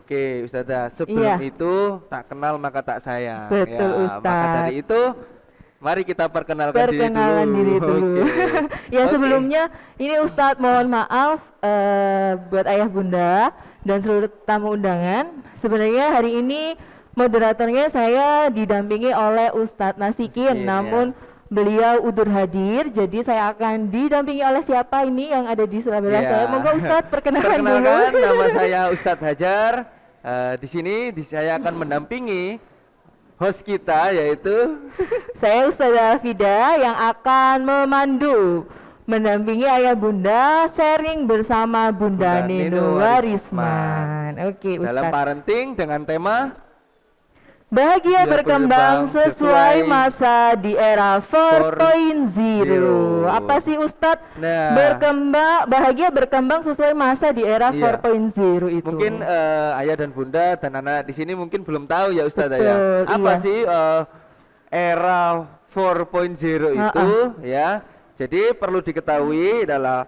Oke, Ustazah. Sebelum itu tak kenal maka tak sayang. Betul, Ya, maka Ustadz. dari itu mari kita perkenalkan diri Perkenalan dulu. diri dulu. Oke. Ya Oke. sebelumnya ini Ustadz mohon maaf buat ayah bunda dan seluruh tamu undangan. Sebenarnya hari ini moderatornya saya didampingi oleh Ustadz Nasikin, Miskin ya. namun beliau udur hadir, jadi saya akan didampingi oleh siapa ini yang ada di sebelah Iya. saya. Monggo Ustadz perkenalkan dulu. Perkenalkan, nama saya Ustadz Hajar. Di sini saya akan mendampingi host kita yaitu Saya Ustazah Fida yang akan mendampingi ayah bunda sharing bersama Bunda Bunda Neno Neno Warisman. Oke dalam Ustaz. parenting dengan tema Bahagia Biar berkembang berkembang sesuai sesuai masa di era 4.0. Apa sih Ustadz? Nah, Bahagia berkembang sesuai masa di era iya. 4.0 itu. Mungkin ayah dan bunda dan anak di sini mungkin belum tahu ya Ustazah ya. Betul, Apa iya. sih era 4.0 itu ya? Jadi perlu diketahui adalah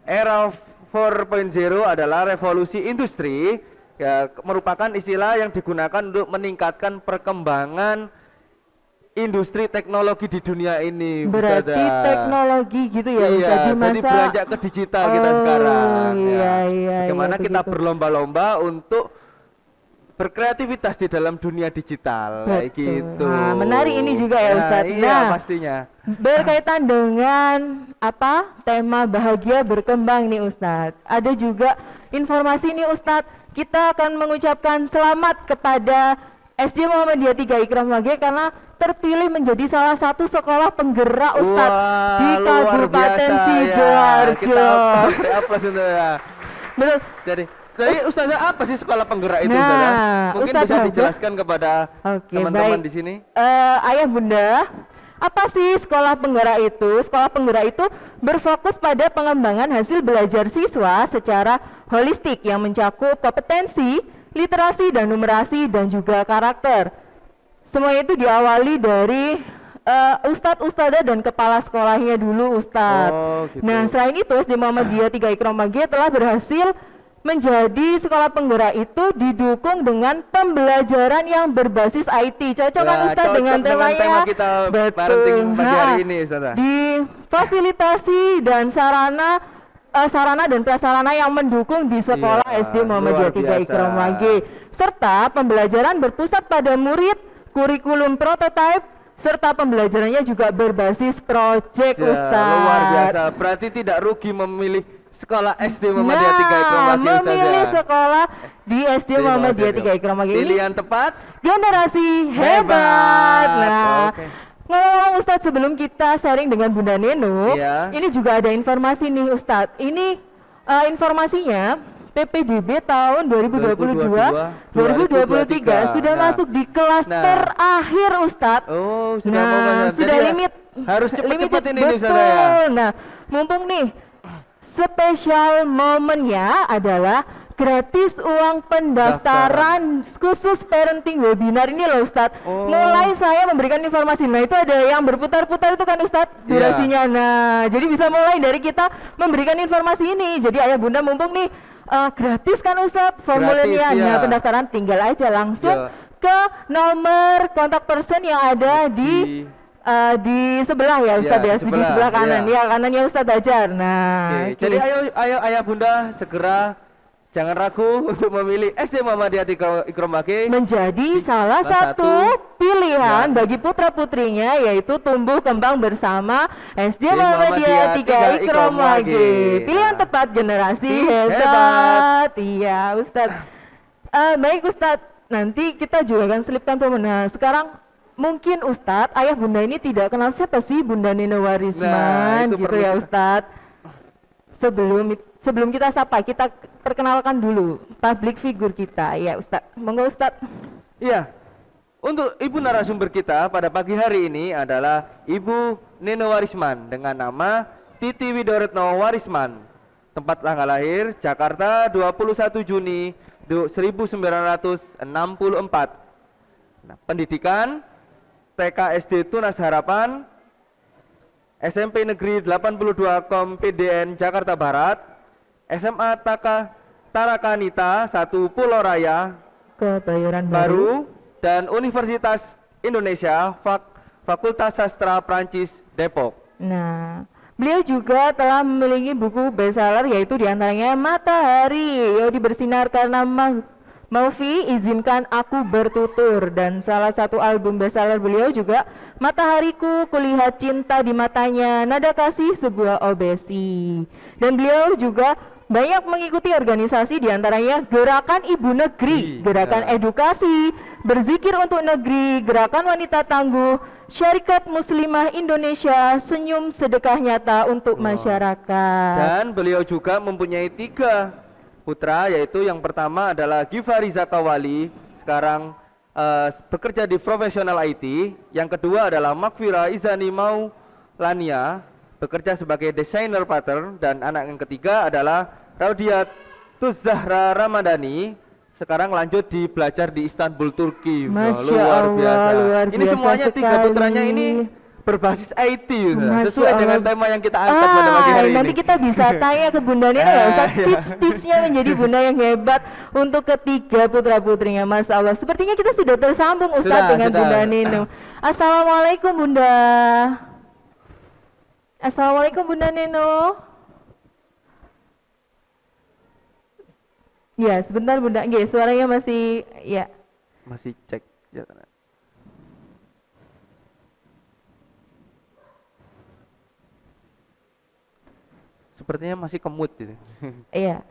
era 4.0 adalah revolusi industri ya, merupakan istilah yang digunakan untuk meningkatkan perkembangan industri teknologi di dunia ini. Berarti Ustazah. teknologi gitu ya Iya, Ustadz, di jadi masa beranjak ke digital kita sekarang. Iya, Ya. iya, Bagaimana iya, kita begitu. berlomba-lomba untuk berkreativitas di dalam dunia digital, kayak Betul. gitu. Nah, menarik ini juga ya, Ustadz. Iya, Nah, pastinya. berkaitan dengan tema bahagia berkembang nih Ustadz. Ada juga informasi nih Ustadz, kita akan mengucapkan selamat kepada SD Muhammadiyah 3 Ikram Wage karena terpilih menjadi salah satu sekolah penggerak Ustadz Wah, di luar Kabupaten biasa, ya. Sidoarjo. Kita aplaus untuk ya. Betul. Jadi Ustazah apa sih sekolah penggerak itu Nah, Ustazah? Mungkin Ustazah bisa Hajar. dijelaskan kepada Oke, teman-teman baik. di sini. Ayah bunda, apa sih sekolah penggerak itu? Sekolah penggerak itu berfokus pada pengembangan hasil belajar siswa secara holistik yang mencakup kompetensi, literasi dan numerasi dan juga karakter. Semua itu diawali dari ustadz-ustadzah dan kepala sekolahnya dulu Ustadz. Oh, gitu. Nah selain itu SD Muhammadiyah 3 Ikram Wage telah berhasil menjadi sekolah penggerak itu didukung dengan pembelajaran yang berbasis IT. Cocok kan Ya, Ustadz cocok dengan temanya? tema kita parenting pagi hari ini Ustazah. Difasilitasi dan sarana dan prasarana yang mendukung di sekolah Iya, SD Muhammadiyah 3 luar Ikram biasa. Wage, serta pembelajaran berpusat pada murid, kurikulum prototype, serta pembelajarannya juga berbasis project Ya, Ustadz. luar biasa. Berarti tidak rugi memilih sekolah SD Muhammadiyah 3 Ikram Wage memilih Ustazah. sekolah di SD Muhammadiyah 3 Ikram Wage ini Pilihan tepat. generasi hebat. Nah, Oke. ngomong-ngomong Ustadz, sebelum kita sharing dengan Bunda Neno, Iya. ini juga ada informasi nih Ustadz. Ini informasinya PPDB tahun 2022-2023 sudah Nah. masuk di klaster akhir Ustadz. Oh, sudah mau Nah, masuk. sudah Jadi limit. harus cepat-cepat ini betul. Ustazah ya. Nah, mumpung nih spesial momennya adalah gratis uang pendaftaran khusus parenting webinar ini loh Ustadz. Oh. Mulai saya memberikan informasi. Nah itu ada yang berputar-putar itu kan Ustadz durasinya. Nah jadi bisa mulai dari kita memberikan informasi ini. Jadi ayah bunda mumpung nih gratis kan Ustadz formulirnya. Gratis, ya. Nah pendaftaran tinggal aja langsung Ya. ke nomor kontak person yang ada di sebelah ya Ustadz ya, di sebelah kanan ya, kanannya Ustadz Hajar. Nah, Oke. Jadi ayo ayah bunda segera jangan ragu untuk memilih SD Muhammadiyah 3 Ikram Wage menjadi salah satu pilihan bagi putra putrinya, yaitu tumbuh kembang bersama SD Muhammadiyah 3 Ikram Wage. Pilihan tepat, generasi hebat. Iya Ustadz. Baik Ustadz, nanti kita juga akan selipkan promo. Nah sekarang mungkin Ustadz, ayah bunda ini tidak kenal siapa sih Bunda Neno Warisman, itu gitu perlu ya Ustadz. Sebelum kita sapa, kita perkenalkan dulu public figure kita, ya Ustadz. Monggo Ustadz. Iya. Untuk ibu narasumber kita pada pagi hari ini adalah Ibu Neno Warisman dengan nama Titi Widoretno Warisman. Tempat tanggal lahir Jakarta 21 Juni 1964. Nah, pendidikan TK SD Tunas Harapan, SMP Negeri 82 Kom PDN Jakarta Barat, SMA Tarakanita 1 Pulau Raya Kebayoran Baru. Baru, dan Universitas Indonesia Fakultas Sastra Prancis Depok. Nah, beliau juga telah memiliki buku bestseller yaitu diantaranya Matahari, yang bersinar karena Maufi, Izinkan Aku Bertutur, dan salah satu album bestseller beliau juga Matahariku, Kulihat Cinta di Matanya, Nada Kasih Sebuah Obesi. Dan beliau juga banyak mengikuti organisasi diantaranya Gerakan Ibu Negeri, Gerakan Edukasi, Berzikir untuk Negeri, Gerakan Wanita Tangguh, Syarikat Muslimah Indonesia, Senyum Sedekah Nyata untuk Masyarakat. Dan beliau juga mempunyai 3 putra, yaitu yang pertama adalah Givari Zakawali, sekarang bekerja di profesional IT. Yang kedua adalah Makfira Izani Maulania, bekerja sebagai desainer pattern. Dan anak yang ketiga adalah Raudiatus Zahra Ramadhani, sekarang lanjut di belajar di Istanbul, Turki. Masya Luar Allah, biasa. luar Ini biasa semuanya 3 sekali. putranya ini berbasis IT, Masya sesuai dengan Allah. tema yang kita angkat pada pagi hari ini. Nanti kita bisa tanya ke Bunda Nino ya Ustaz, Iya. tips-tipsnya menjadi bunda yang hebat untuk ketiga putra-putrinya. Masya Allah, sepertinya kita sudah tersambung Ustaz Sudah, dengan sudah. Bunda Nino. Assalamualaikum Bunda. Assalamualaikum Bunda Nino. Ya, sebentar Bunda. Nggih, suaranya masih ya. Masih cek ya. Sepertinya masih kemut gitu. Iya.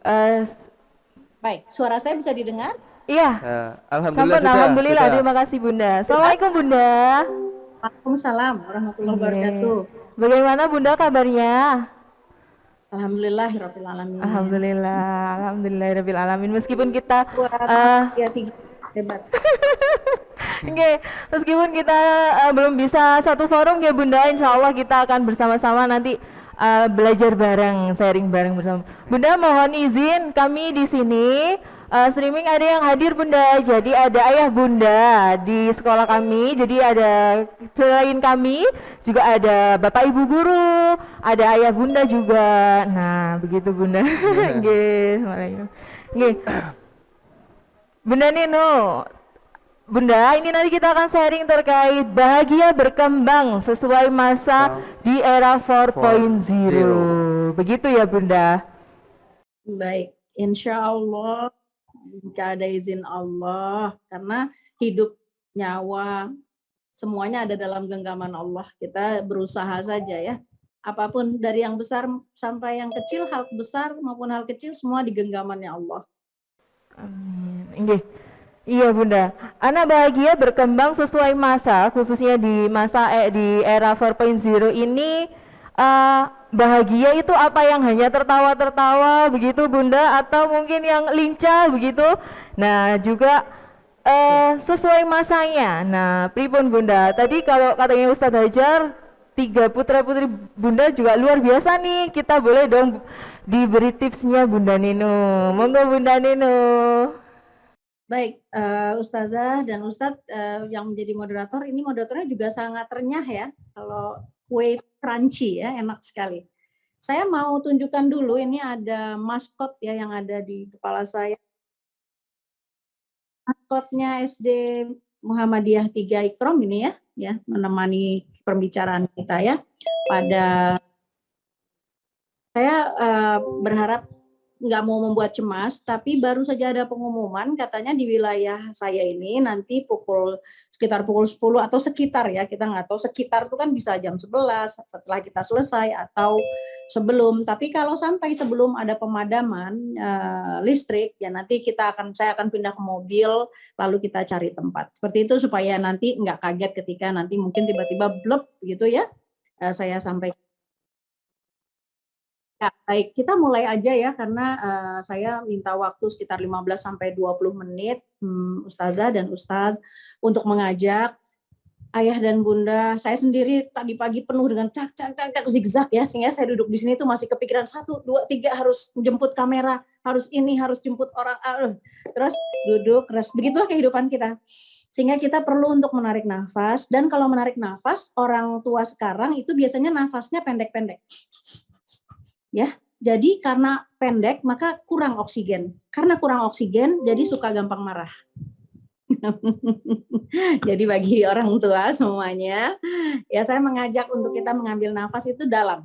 Eh, Baik, suara saya bisa didengar? iya. Alhamdulillah Sampun, sudah. alhamdulillah. sudah. Terima kasih Bunda. Assalamualaikum Bunda. Waalaikumsalam warahmatullahi wabarakatuh. Bagaimana Bunda kabarnya? Alhamdulillahirabbil alamin. Alhamdulillah, alhamdulillahirabbil alamin. Meskipun kita Buat ya 3 hebat. Oke, meskipun kita belum bisa satu forum ya Bunda, insya Allah kita akan bersama-sama nanti belajar bareng, sharing bareng bersama. Bunda mohon izin kami di sini streaming ada yang hadir Bunda. Jadi ada ayah Bunda di sekolah kami. Jadi ada selain kami juga ada Bapak Ibu guru, ada ayah Bunda juga. Nah, begitu Bunda. Nggih, nggih. Bunda Nino, Bunda, ini nanti kita akan sharing terkait bahagia berkembang sesuai masa di era 4.0. Begitu ya Bunda? Baik, insya Allah jika ada izin Allah, karena hidup, nyawa, semuanya ada dalam genggaman Allah. Kita berusaha saja ya. Apapun dari yang besar sampai yang kecil, hal besar maupun hal kecil semua di genggamannya Allah. Amin. Nggih. Iya Bunda, anak bahagia berkembang sesuai masa, khususnya di masa di era 4.0 ini. Bahagia itu apa yang hanya tertawa-tertawa begitu Bunda, atau mungkin yang lincah begitu? Nah juga sesuai masanya. Nah pripun Bunda, tadi kalau katanya Ustadz Hajar 3 putra-putri Bunda juga luar biasa nih, kita boleh dong diberi tipsnya Bunda Nino. Monggo Bunda Nino. Baik, Ustazah dan Ustadz yang menjadi moderator, ini moderatornya juga sangat renyah ya. Kalau kue crunchy ya, enak sekali. Saya mau tunjukkan dulu, ini ada maskot ya yang ada di kepala saya. Maskotnya SD Muhammadiyah 3 Ikrom ini ya, menemani pembicaraan kita ya. Saya berharap nggak mau membuat cemas, tapi baru saja ada pengumuman katanya di wilayah saya ini nanti sekitar pukul 10 atau sekitar ya, kita nggak tahu, sekitar itu kan bisa jam 11 setelah kita selesai atau sebelum, tapi kalau sampai sebelum ada pemadaman listrik ya nanti saya akan pindah ke mobil lalu kita cari tempat seperti itu supaya nanti nggak kaget ketika nanti mungkin tiba-tiba blep gitu ya. Saya sampaikan. Ya, baik, kita mulai aja ya karena saya minta waktu sekitar 15 sampai 20 menit Ustazah dan Ustaz untuk mengajak ayah dan bunda. Saya sendiri tadi pagi penuh dengan cak zigzag ya, sehingga saya duduk di sini tuh masih kepikiran 1 2 3 harus jemput kamera, harus ini, harus jemput orang, terus duduk, begitulah kehidupan kita. Sehingga kita perlu untuk menarik nafas, dan kalau menarik nafas orang tua sekarang itu biasanya nafasnya pendek-pendek. Ya, Jadi karena pendek maka kurang oksigen. Karena kurang oksigen jadi suka gampang marah. Jadi bagi orang tua semuanya, ya saya mengajak untuk kita mengambil nafas itu dalam.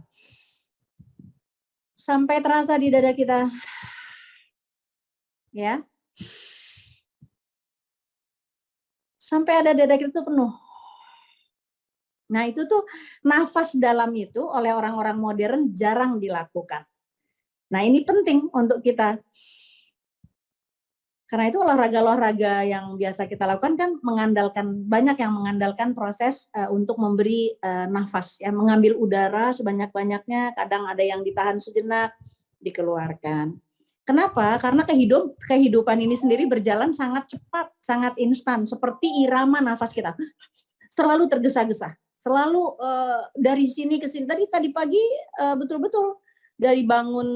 Sampai terasa di dada kita. Ya. Sampai ada dada kita itu penuh. Nah, itu tuh nafas dalam itu oleh orang-orang modern jarang dilakukan. Nah, ini penting untuk kita. Karena itu olahraga-olahraga yang biasa kita lakukan kan banyak yang mengandalkan proses untuk memberi nafas, ya, mengambil udara sebanyak-banyaknya, kadang ada yang ditahan sejenak, dikeluarkan. Kenapa? Karena kehidupan ini sendiri berjalan sangat cepat, sangat instan, seperti irama nafas kita. Selalu tergesa-gesa, selalu dari sini ke sini. Tadi pagi betul-betul dari bangun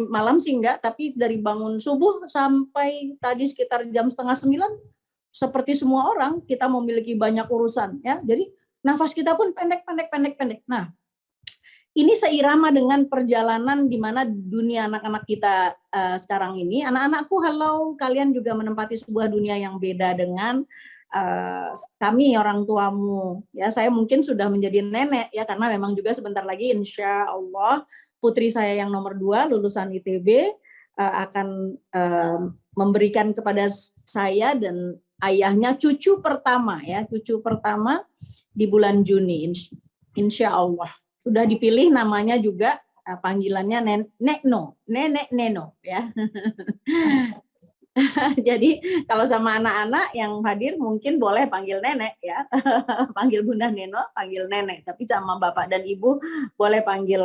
malam sih enggak, tapi dari bangun subuh sampai tadi sekitar jam 8:30 seperti semua orang kita memiliki banyak urusan, ya. Jadi nafas kita pun pendek. Nah, ini seirama dengan perjalanan di mana dunia anak-anak kita sekarang ini. Anak-anakku, halo, kalian juga menempati sebuah dunia yang beda dengan kami orang tuamu, ya. Saya mungkin sudah menjadi nenek, ya, karena memang juga sebentar lagi insya Allah putri saya yang nomor 2 lulusan ITB akan memberikan kepada saya dan ayahnya cucu pertama, ya, cucu pertama di bulan Juni, insya Allah. Sudah dipilih namanya juga, panggilannya Nenek Neno, ya. Jadi kalau sama anak-anak yang hadir mungkin boleh panggil nenek, ya. Panggil Bunda Neno, panggil nenek. Tapi sama bapak dan ibu boleh panggil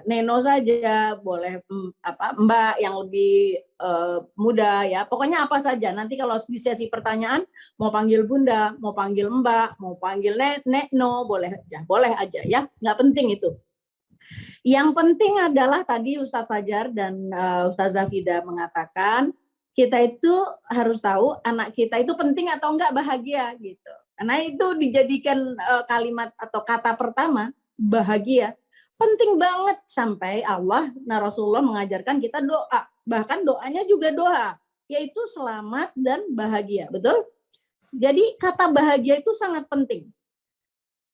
Neno saja, boleh Mbak yang lebih muda, ya. Pokoknya apa saja. Nanti kalau di sesi pertanyaan mau panggil Bunda, mau panggil Mbak, mau panggil Neno, boleh aja, ya. Nggak penting itu. Yang penting adalah tadi Ustadz Fajar dan Ustazah Fida mengatakan, kita itu harus tahu anak kita itu penting atau enggak bahagia, gitu. Karena itu dijadikan kalimat atau kata pertama, bahagia. Penting banget sampai Allah, Rasulullah mengajarkan kita doa. Bahkan doanya juga doa, yaitu selamat dan bahagia. Betul? Jadi kata bahagia itu sangat penting.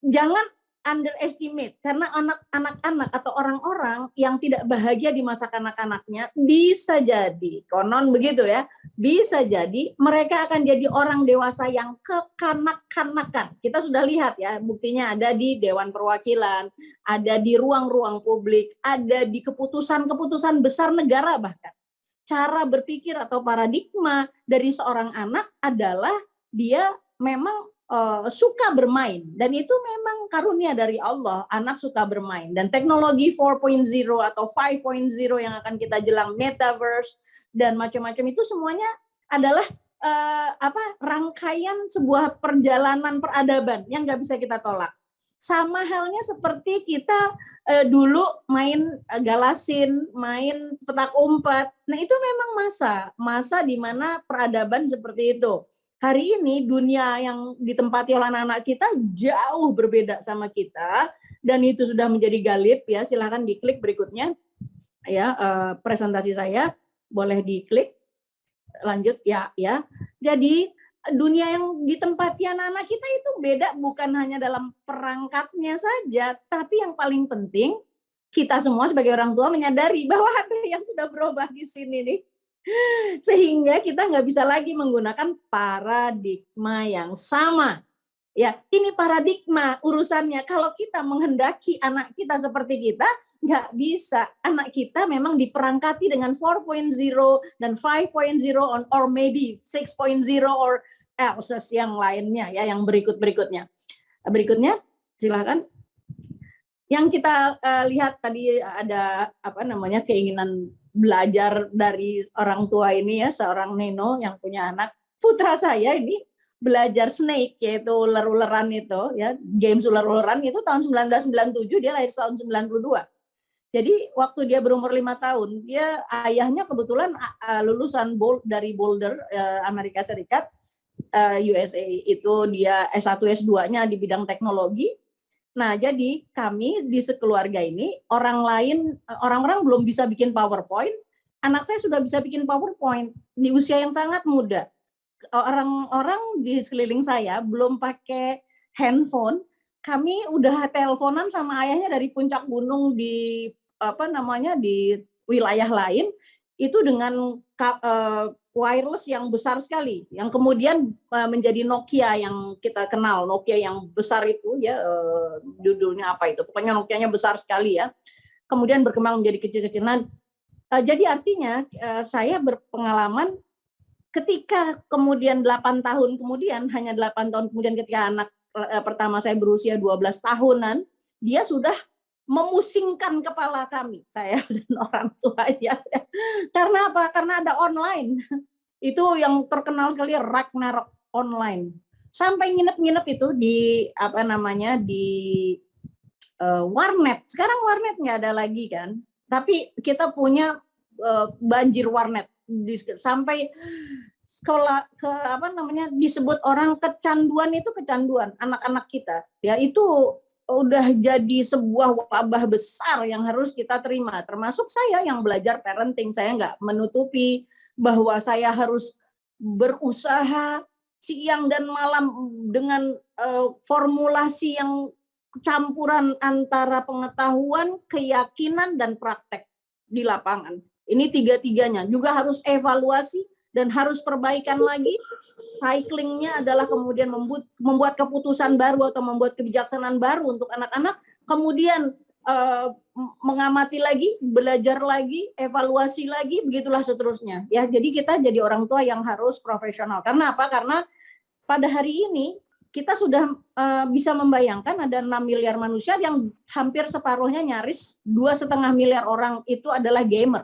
Jangan underestimate, karena anak-anak atau orang-orang yang tidak bahagia di masa kanak-kanaknya bisa jadi, konon begitu, ya, bisa jadi mereka akan jadi orang dewasa yang kekanak-kanakan. Kita sudah lihat, ya, buktinya ada di Dewan Perwakilan, ada di ruang-ruang publik, ada di keputusan-keputusan besar negara bahkan. Cara berpikir atau paradigma dari seorang anak adalah dia memang suka bermain, dan itu memang karunia dari Allah. Anak suka bermain, dan teknologi 4.0 atau 5.0 yang akan kita jelang, metaverse dan macam-macam, itu semuanya adalah rangkaian sebuah perjalanan peradaban yang nggak bisa kita tolak. Sama halnya seperti kita dulu main galasin, main petak umpet. Nah, itu memang masa di mana peradaban seperti itu. Hari ini dunia yang ditempati oleh anak-anak kita jauh berbeda sama kita, dan itu sudah menjadi galib, ya. Silahkan diklik berikutnya, ya, presentasi saya boleh diklik, lanjut, ya. Jadi dunia yang ditempati anak-anak kita itu beda, bukan hanya dalam perangkatnya saja, tapi yang paling penting kita semua sebagai orang tua menyadari bahwa ada yang sudah berubah di sini nih. Sehingga kita nggak bisa lagi menggunakan paradigma yang sama. Ya, ini paradigma urusannya. Kalau kita menghendaki anak kita seperti kita, nggak bisa. Anak kita memang diperangkati dengan 4.0 dan 5.0 or maybe 6.0 or else yang lainnya, ya, yang berikutnya. Berikutnya, silakan. Yang kita lihat tadi ada keinginan belajar dari orang tua ini, ya, seorang Neno yang punya anak. Putra saya ini belajar snake, yaitu ular-ularan itu, ya, games ular-ularan itu tahun 1997, dia lahir tahun 92. Jadi waktu dia berumur 5 tahun, dia ayahnya kebetulan lulusan dari Boulder, Amerika Serikat, USA, itu dia S1 S2-nya di bidang teknologi. Nah, jadi kami di sekeluarga ini orang-orang belum bisa bikin PowerPoint, anak saya sudah bisa bikin PowerPoint di usia yang sangat muda. Orang-orang di sekeliling saya belum pakai handphone, kami udah teleponan sama ayahnya dari puncak gunung di di wilayah lain itu dengan wireless yang besar sekali, yang kemudian menjadi Nokia yang kita kenal, Nokia yang besar itu ya, judulnya apa itu, pokoknya Nokianya besar sekali ya, kemudian berkembang menjadi kecil-kecil. Nah, jadi artinya saya berpengalaman ketika kemudian 8 tahun kemudian, hanya 8 tahun kemudian ketika anak pertama saya berusia 12 tahunan, dia sudah memusingkan kepala kami, saya dan orang tuanya. Karena apa? Karena ada online. Itu yang terkenal sekali, Ragnarok online. Sampai nginep-nginep itu di warnet. Sekarang warnet nggak ada lagi kan. Tapi kita punya banjir warnet. Sampai sekolah disebut orang kecanduan, itu kecanduan anak-anak kita. Ya itu udah jadi sebuah wabah besar yang harus kita terima. Termasuk saya yang belajar parenting. Saya nggak menutupi bahwa saya harus berusaha siang dan malam dengan formulasi yang campuran antara pengetahuan, keyakinan, dan praktek di lapangan. Ini tiga-tiganya juga harus evaluasi dan harus perbaikan lagi. Cyclingnya adalah kemudian membuat keputusan baru atau membuat kebijaksanaan baru untuk anak-anak, kemudian mengamati lagi, belajar lagi, evaluasi lagi, begitulah seterusnya. Ya, jadi kita jadi orang tua yang harus profesional. Karena apa? Karena pada hari ini kita sudah bisa membayangkan ada 6 miliar manusia yang hampir separuhnya, nyaris 2,5 miliar orang itu adalah gamer.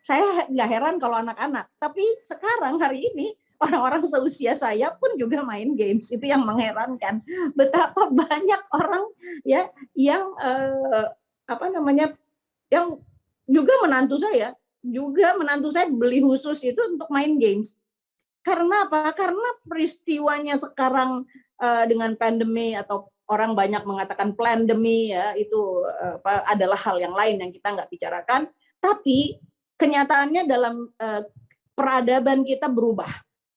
Saya nggak heran kalau anak-anak, tapi sekarang hari ini orang-orang seusia saya pun juga main games. Itu yang mengherankan. Betapa banyak orang ya yang yang juga menantu saya beli khusus itu untuk main games. Karena apa? Karena peristiwanya sekarang dengan pandemi, atau orang banyak mengatakan plandemi ya, itu adalah hal yang lain yang kita nggak bicarakan. Tapi kenyataannya dalam peradaban kita berubah.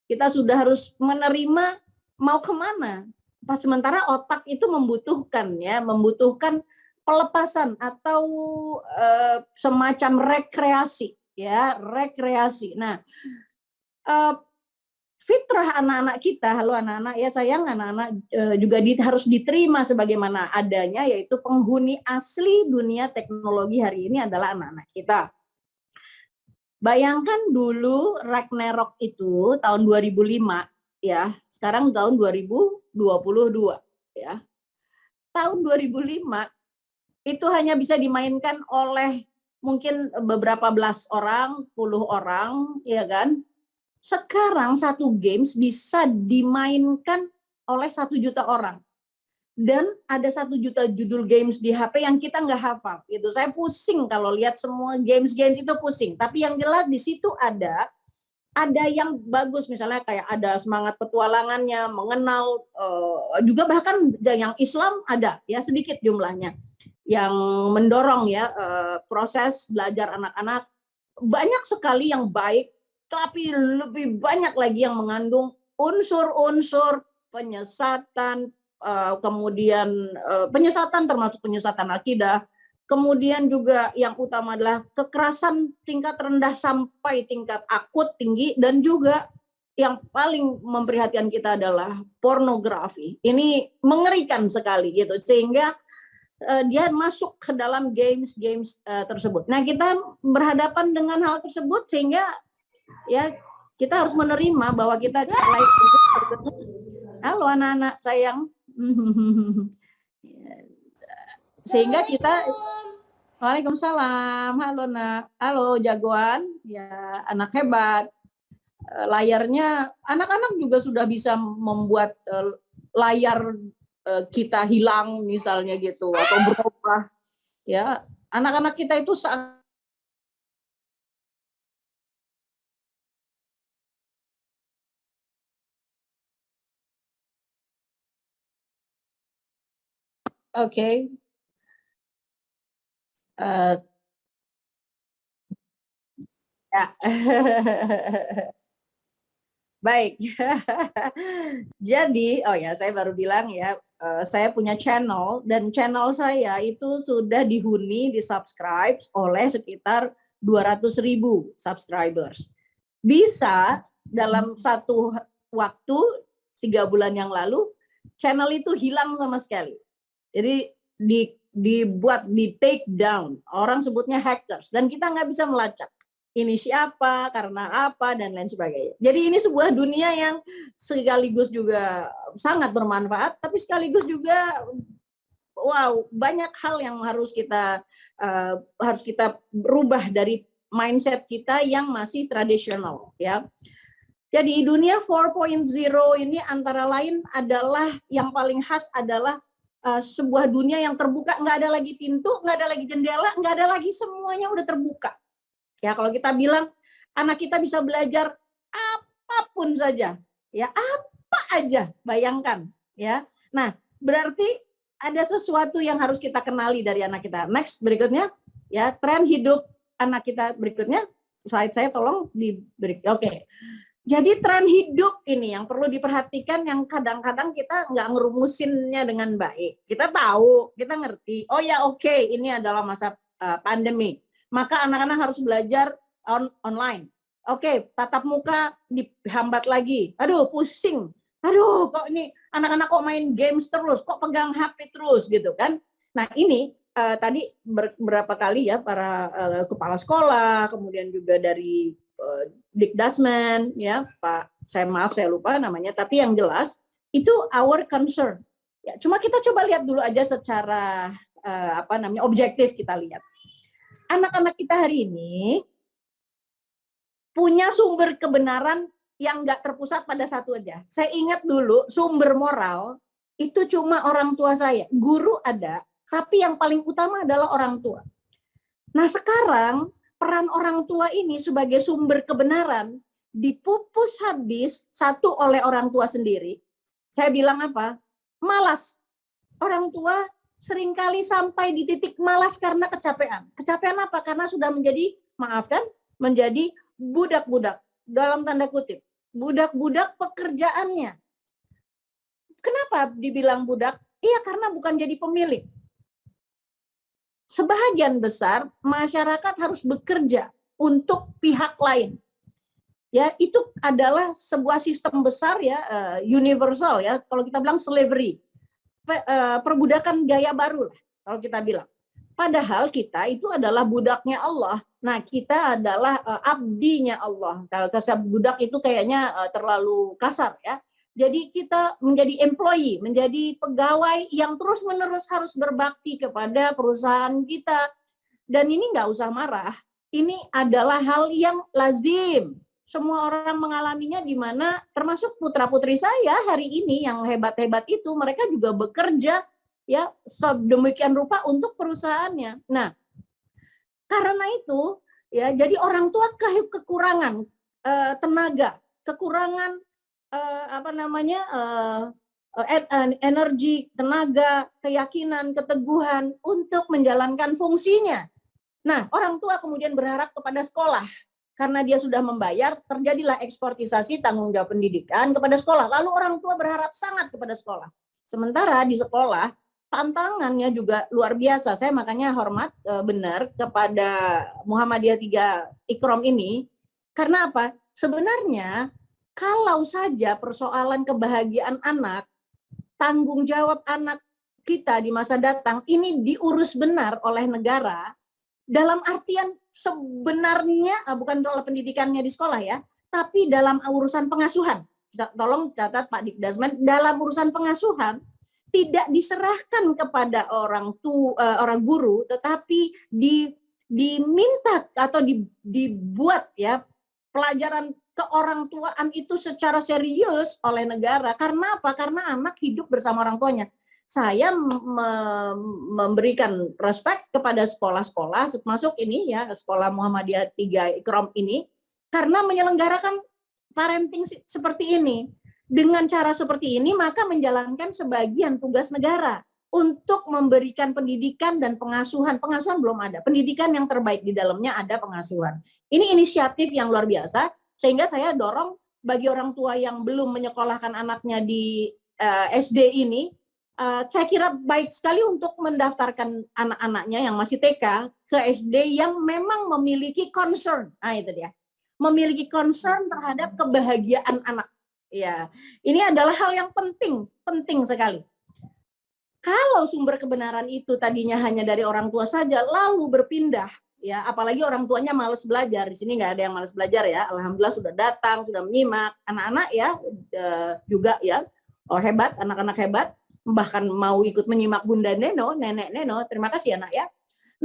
Kita sudah harus menerima mau kemana. Pas sementara otak itu membutuhkan pelepasan atau semacam rekreasi ya, rekreasi. Nah, fitrah anak-anak kita, halo anak-anak ya sayang, anak-anak juga harus diterima sebagaimana adanya, yaitu penghuni asli dunia teknologi hari ini adalah anak-anak kita. Bayangkan dulu Ragnarok itu tahun 2005 ya, sekarang tahun 2022 ya. Tahun 2005 itu hanya bisa dimainkan oleh mungkin beberapa belas orang, puluh orang, ya kan? Sekarang satu games bisa dimainkan oleh 1 juta orang. Dan ada 1 juta judul games di HP yang kita nggak hafal. Gitu. Saya pusing kalau lihat semua games itu, pusing. Tapi yang jelas di situ ada yang bagus, misalnya kayak ada semangat petualangannya, mengenal, juga bahkan yang Islam ada ya, sedikit jumlahnya yang mendorong ya proses belajar anak-anak. Banyak sekali yang baik, tapi lebih banyak lagi yang mengandung unsur-unsur penyesatan, kemudian penyesatan termasuk penyesatan akidah, kemudian juga yang utama adalah kekerasan tingkat rendah sampai tingkat akut tinggi, dan juga yang paling memprihatinkan kita adalah pornografi. Ini mengerikan sekali gitu, sehingga dia masuk ke dalam games tersebut. Nah, kita berhadapan dengan hal tersebut, sehingga ya kita harus menerima bahwa kita halo anak-anak sayang. Sehingga kita Waalaikumsalam, halo nak, halo jagoan, ya anak hebat. Layarnya anak-anak juga sudah bisa membuat layar kita hilang misalnya gitu, atau berubah ya. Anak-anak kita itu Oke. Eh, ya. Baik. Jadi, oh ya, saya baru bilang ya, saya punya channel dan channel saya itu sudah dihuni, di-subscribe oleh sekitar 200.000 subscribers. Bisa dalam satu waktu 3 bulan yang lalu, channel itu hilang sama sekali. Jadi dibuat, di take down. Orang sebutnya hackers dan kita nggak bisa melacak ini siapa, karena apa, dan lain sebagainya. Jadi ini sebuah dunia yang sekaligus juga sangat bermanfaat, tapi sekaligus juga wow, banyak hal yang harus kita rubah dari mindset kita yang masih tradisional, ya. Jadi dunia 4.0 ini antara lain adalah yang paling khas adalah sebuah dunia yang terbuka, nggak ada lagi pintu, nggak ada lagi jendela, nggak ada lagi, semuanya udah terbuka. Ya, kalau kita bilang anak kita bisa belajar apapun saja, ya apa aja, bayangkan, ya. Nah, berarti ada sesuatu yang harus kita kenali dari anak kita. Next, berikutnya, ya, tren hidup anak kita berikutnya. Slide saya tolong diberi. Oke. Jadi tren hidup ini yang perlu diperhatikan, yang kadang-kadang kita nggak ngerumusinnya dengan baik. Kita tahu, kita ngerti. Oh ya, oke, ini adalah masa pandemi. Maka anak-anak harus belajar online. Oke, tatap muka dihambat lagi. Aduh, pusing. Aduh, kok ini anak-anak kok main games terus, kok pegang HP terus gitu kan. Nah, ini tadi beberapa kali ya para kepala sekolah, kemudian juga dari Dikdasmen, ya Pak, saya lupa namanya, tapi yang jelas itu our concern. Ya, cuma kita coba lihat dulu aja secara objektif, kita lihat. Anak-anak kita hari ini punya sumber kebenaran yang nggak terpusat pada satu aja. Saya ingat dulu sumber moral itu cuma orang tua saya. Guru ada, tapi yang paling utama adalah orang tua. Nah, sekarang peran orang tua ini sebagai sumber kebenaran dipupus habis satu oleh orang tua sendiri. Saya bilang apa? Malas. Orang tua seringkali sampai di titik malas karena kecapean. Kecapean apa? Karena sudah menjadi, maafkan, menjadi budak-budak, dalam tanda kutip. Budak-budak pekerjaannya. Kenapa dibilang budak? Iya, karena bukan jadi pemilik. Sebahagian besar masyarakat harus bekerja untuk pihak lain. Ya, itu adalah sebuah sistem besar ya, universal ya, kalau kita bilang slavery. Perbudakan gaya baru lah kalau kita bilang. Padahal kita itu adalah budaknya Allah. Nah, kita adalah abdinya Allah. Kalau budak itu kayaknya terlalu kasar ya. Jadi kita menjadi employee, menjadi pegawai yang terus-menerus harus berbakti kepada perusahaan kita. Dan ini nggak usah marah. Ini adalah hal yang lazim. Semua orang mengalaminya, di mana termasuk putra-putri saya hari ini yang hebat-hebat itu, mereka juga bekerja ya sedemikian rupa untuk perusahaannya. Nah, karena itu ya, jadi orang tua kekurangan tenaga, kekurangan energi, tenaga, keyakinan, keteguhan untuk menjalankan fungsinya. Nah, orang tua kemudian berharap kepada sekolah. Karena dia sudah membayar, terjadilah eksportisasi tanggung jawab pendidikan kepada sekolah. Lalu orang tua berharap sangat kepada sekolah. Sementara di sekolah, tantangannya juga luar biasa. Saya makanya hormat benar kepada Muhammadiyah 3 Ikrom ini. Karena apa? Sebenarnya, kalau saja persoalan kebahagiaan anak, tanggung jawab anak kita di masa datang, ini diurus benar oleh negara, dalam artian sebenarnya bukan soal pendidikannya di sekolah ya, tapi dalam urusan pengasuhan. Tolong catat Pak Dikdasmen, dalam urusan pengasuhan tidak diserahkan kepada orang guru, tetapi diminta atau dibuat ya pelajaran keorangtuaan itu secara serius oleh negara. Karena apa? Karena anak hidup bersama orang tuanya. Saya memberikan respect kepada sekolah-sekolah, termasuk ini ya, sekolah Muhammadiyah 3 Ikrom ini, karena menyelenggarakan parenting seperti ini. Dengan cara seperti ini, maka menjalankan sebagian tugas negara. untuk memberikan pendidikan dan pengasuhan. Pengasuhan belum ada, pendidikan yang terbaik di dalamnya ada pengasuhan. Ini inisiatif yang luar biasa, sehingga saya dorong bagi orang tua yang belum menyekolahkan anaknya di SD ini, saya kira baik sekali untuk mendaftarkan anak-anaknya yang masih TK ke SD yang memang memiliki concern. Nah, itu dia. Memiliki concern terhadap kebahagiaan anak. Ya, ini adalah hal yang penting sekali. Kalau sumber kebenaran itu tadinya hanya dari orang tua saja, lalu berpindah, ya, apalagi orang tuanya malas belajar. Di sini nggak ada yang malas belajar ya. Alhamdulillah sudah datang, sudah menyimak. Anak-anak ya juga ya, oh hebat, anak-anak hebat. Bahkan mau ikut menyimak Bunda Neno, Nenek Neno, terima kasih anak ya.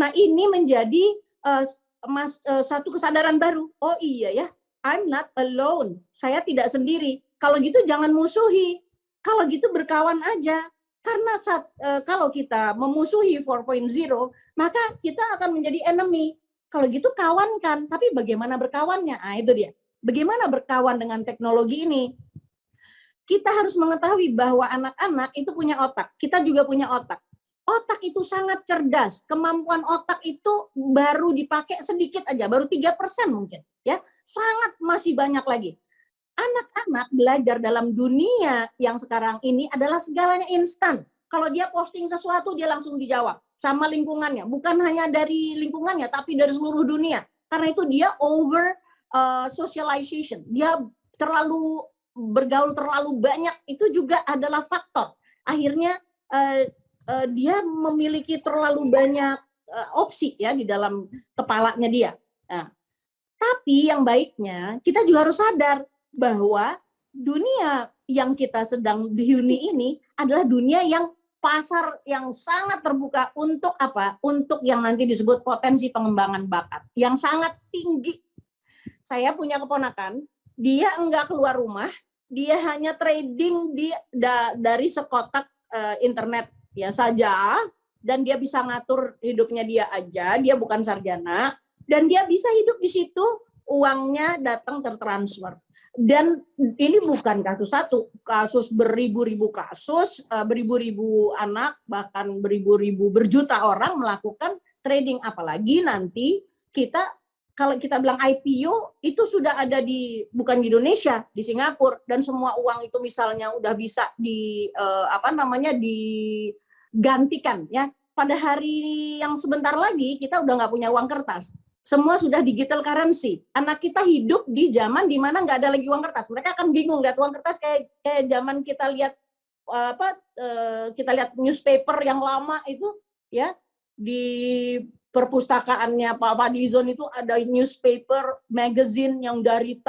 Nah ini menjadi satu kesadaran baru. Oh iya ya, I'm not alone. Saya tidak sendiri. Kalau gitu jangan musuhi. Kalau gitu berkawan aja. Karena kalau kita memusuhi 4.0, maka kita akan menjadi enemy. Kalau gitu kawankan. Tapi bagaimana berkawannya? Ah itu dia. Bagaimana berkawan dengan teknologi ini? Kita harus mengetahui bahwa anak-anak itu punya otak. Kita juga punya otak. Otak itu sangat cerdas. Kemampuan otak itu baru dipakai sedikit aja, baru 3% mungkin. Ya, sangat masih banyak lagi. Anak-anak belajar dalam dunia yang sekarang ini adalah segalanya instan. Kalau dia posting sesuatu, dia langsung dijawab. Sama lingkungannya. Bukan hanya dari lingkungannya, tapi dari seluruh dunia. Karena itu dia over socialization. Dia terlalu bergaul terlalu banyak, itu juga adalah faktor. Akhirnya dia memiliki terlalu banyak opsi ya di dalam kepalanya dia. Nah, tapi yang baiknya kita juga harus sadar bahwa dunia yang kita sedang dihuni ini adalah dunia yang pasar yang sangat terbuka untuk apa? Untuk yang nanti disebut potensi pengembangan bakat yang sangat tinggi. Saya punya keponakan, dia enggak keluar rumah, dia hanya trading dari sekotak internet ya saja, dan dia bisa ngatur hidupnya dia aja, dia bukan sarjana, dan dia bisa hidup di situ, uangnya datang tertransfer. Dan ini bukan kasus satu, kasus beribu-ribu kasus, beribu-ribu anak, bahkan beribu-ribu berjuta orang melakukan trading, apalagi nanti kita kalau kita bilang IPO itu sudah ada bukan di Indonesia, di Singapura, dan semua uang itu misalnya udah bisa digantikan ya. Pada hari yang sebentar lagi kita udah nggak punya uang kertas. Semua sudah digital currency. Anak kita hidup di zaman di mana nggak ada lagi uang kertas. Mereka akan bingung lihat uang kertas kayak zaman kita lihat kita lihat newspaper yang lama itu ya, di perpustakaannya Pak Fadlizon itu ada newspaper, magazine yang dari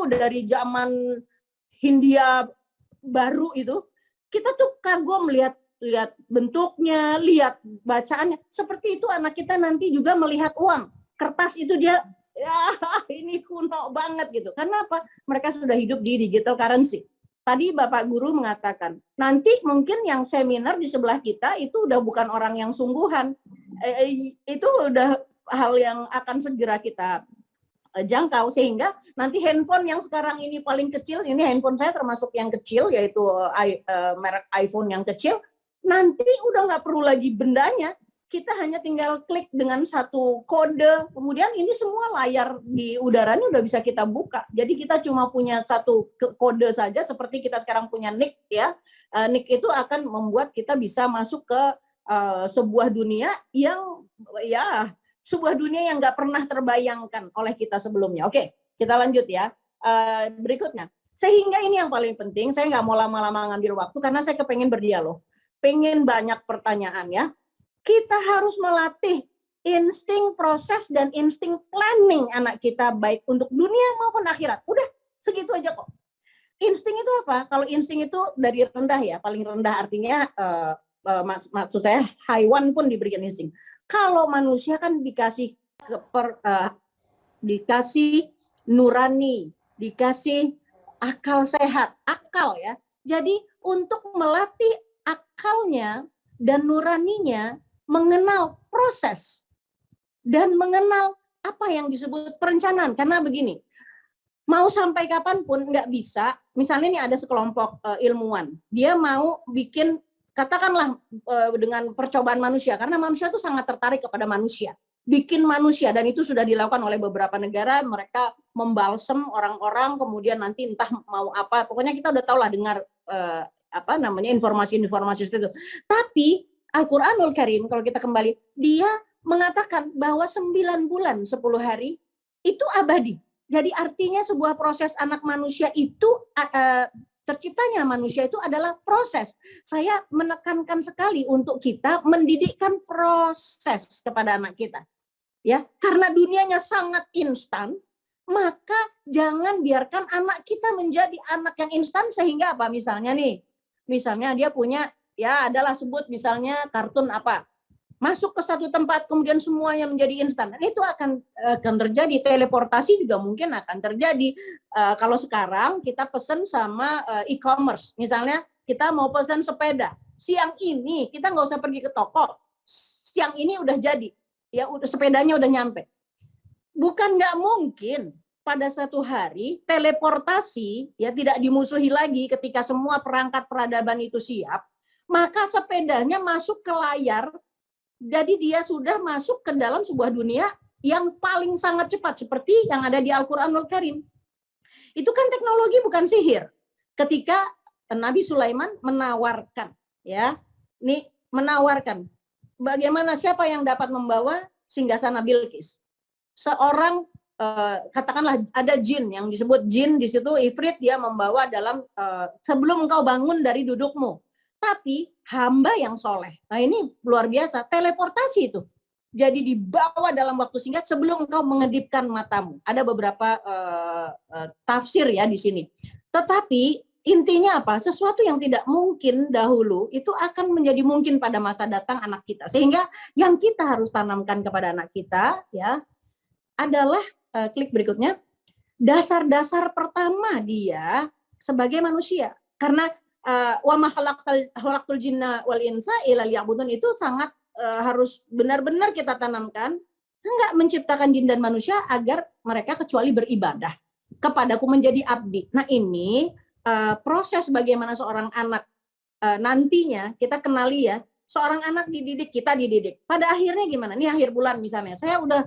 dari zaman Hindia baru itu. Kita tuh kagum lihat bentuknya, lihat bacaannya. Seperti itu anak kita nanti juga melihat uang. Kertas itu dia, ya ini kuno banget gitu. Karena apa? Mereka sudah hidup di digital currency. Tadi Bapak Guru mengatakan, nanti mungkin yang seminar di sebelah kita itu udah bukan orang yang sungguhan. Itu udah hal yang akan segera kita jangkau, sehingga nanti handphone yang sekarang ini paling kecil, ini handphone saya termasuk yang kecil, yaitu merek iPhone yang kecil, nanti udah nggak perlu lagi bendanya, kita hanya tinggal klik dengan satu kode, kemudian ini semua layar di udaranya udah bisa kita buka. Jadi kita cuma punya satu kode saja, seperti kita sekarang punya NIC ya. NIC itu akan membuat kita bisa masuk ke sebuah dunia yang nggak pernah terbayangkan oleh kita sebelumnya. Oke, kita lanjut ya. Berikutnya, sehingga ini yang paling penting. Saya nggak mau lama-lama ngambil waktu karena saya kepengen berdialog, pengen banyak pertanyaan ya. Kita harus melatih insting proses dan insting planning anak kita, baik untuk dunia maupun akhirat. Udah segitu aja kok. Insting itu apa? Kalau insting itu dari rendah ya, paling rendah artinya maksud saya hewan pun diberikan insting. Kalau manusia kan dikasih nurani, dikasih akal sehat, akal ya. Jadi untuk melatih akalnya dan nuraninya mengenal proses dan mengenal apa yang disebut perencanaan. Karena begini, mau sampai kapanpun nggak bisa. Misalnya ini ada sekelompok ilmuwan, dia mau bikin katakanlah dengan percobaan manusia, karena manusia itu sangat tertarik kepada manusia, bikin manusia, dan itu sudah dilakukan oleh beberapa negara. Mereka membalsem orang-orang, kemudian nanti entah mau apa, pokoknya kita udah tahu lah dengar informasi-informasi seperti itu. Tapi Al-Quranul Karim, kalau kita kembali, dia mengatakan bahwa 9 bulan 10 hari itu abadi. Jadi artinya sebuah proses anak manusia itu, terciptanya manusia itu adalah proses. Saya menekankan sekali untuk kita mendidikkan proses kepada anak kita. Ya, karena dunianya sangat instan, maka jangan biarkan anak kita menjadi anak yang instan, sehingga apa? Misalnya dia punya, ya adalah sebut misalnya kartun apa, masuk ke satu tempat kemudian semuanya menjadi instan. Dan itu akan terjadi. Teleportasi juga mungkin akan terjadi. Kalau sekarang kita pesan sama e-commerce, misalnya kita mau pesan sepeda, siang ini kita nggak usah pergi ke toko, siang ini udah jadi, ya udah, sepedanya udah nyampe. Bukan nggak mungkin pada satu hari teleportasi ya tidak dimusuhi lagi ketika semua perangkat peradaban itu siap, maka sepedanya masuk ke layar. Jadi dia sudah masuk ke dalam sebuah dunia yang paling sangat cepat, seperti yang ada di Al-Quranul Karim. Itu kan teknologi, bukan sihir. Ketika Nabi Sulaiman menawarkan, bagaimana, siapa yang dapat membawa singgasana Bilqis? Seorang, katakanlah ada jin, yang disebut jin di situ, ifrit, dia membawa dalam, sebelum engkau bangun dari dudukmu. Tapi hamba yang soleh. Nah ini luar biasa, teleportasi itu. Jadi dibawa dalam waktu singkat sebelum engkau mengedipkan matamu. Ada beberapa tafsir ya di sini. Tetapi intinya apa? Sesuatu yang tidak mungkin dahulu itu akan menjadi mungkin pada masa datang anak kita. Sehingga yang kita harus tanamkan kepada anak kita ya adalah, klik berikutnya, dasar-dasar pertama dia sebagai manusia. Karena wa ma khalaqtul jinna wal insa illa liya'budun itu sangat harus benar-benar kita tanamkan. Enggak menciptakan jin dan manusia agar mereka kecuali beribadah kepadaku, menjadi abdi. Nah ini proses bagaimana seorang anak nantinya kita kenali ya, seorang anak dididik, kita dididik. Pada akhirnya gimana? Nih akhir bulan misalnya, saya udah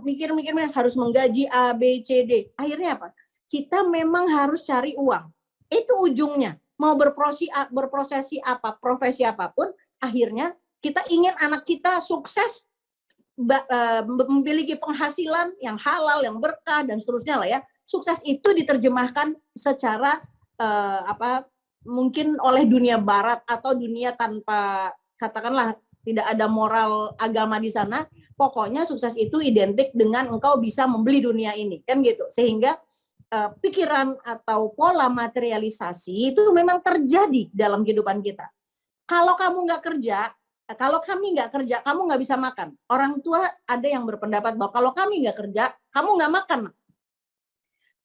mikir-mikir harus menggaji A, B, C, D. Akhirnya apa? Kita memang harus cari uang. Itu ujungnya. Mau berprofesi apapun, akhirnya kita ingin anak kita sukses, memiliki penghasilan yang halal, yang berkah, dan seterusnya lah ya. Sukses itu diterjemahkan secara mungkin oleh dunia barat atau dunia tanpa, katakanlah tidak ada moral agama di sana. Pokoknya sukses itu identik dengan engkau bisa membeli dunia ini, kan gitu. Sehingga pikiran atau pola materialisasi itu memang terjadi dalam kehidupan kita. Kalau kamu nggak kerja, kalau kami nggak kerja, kamu nggak bisa makan. Orang tua ada yang berpendapat bahwa kalau kami nggak kerja, kamu nggak makan.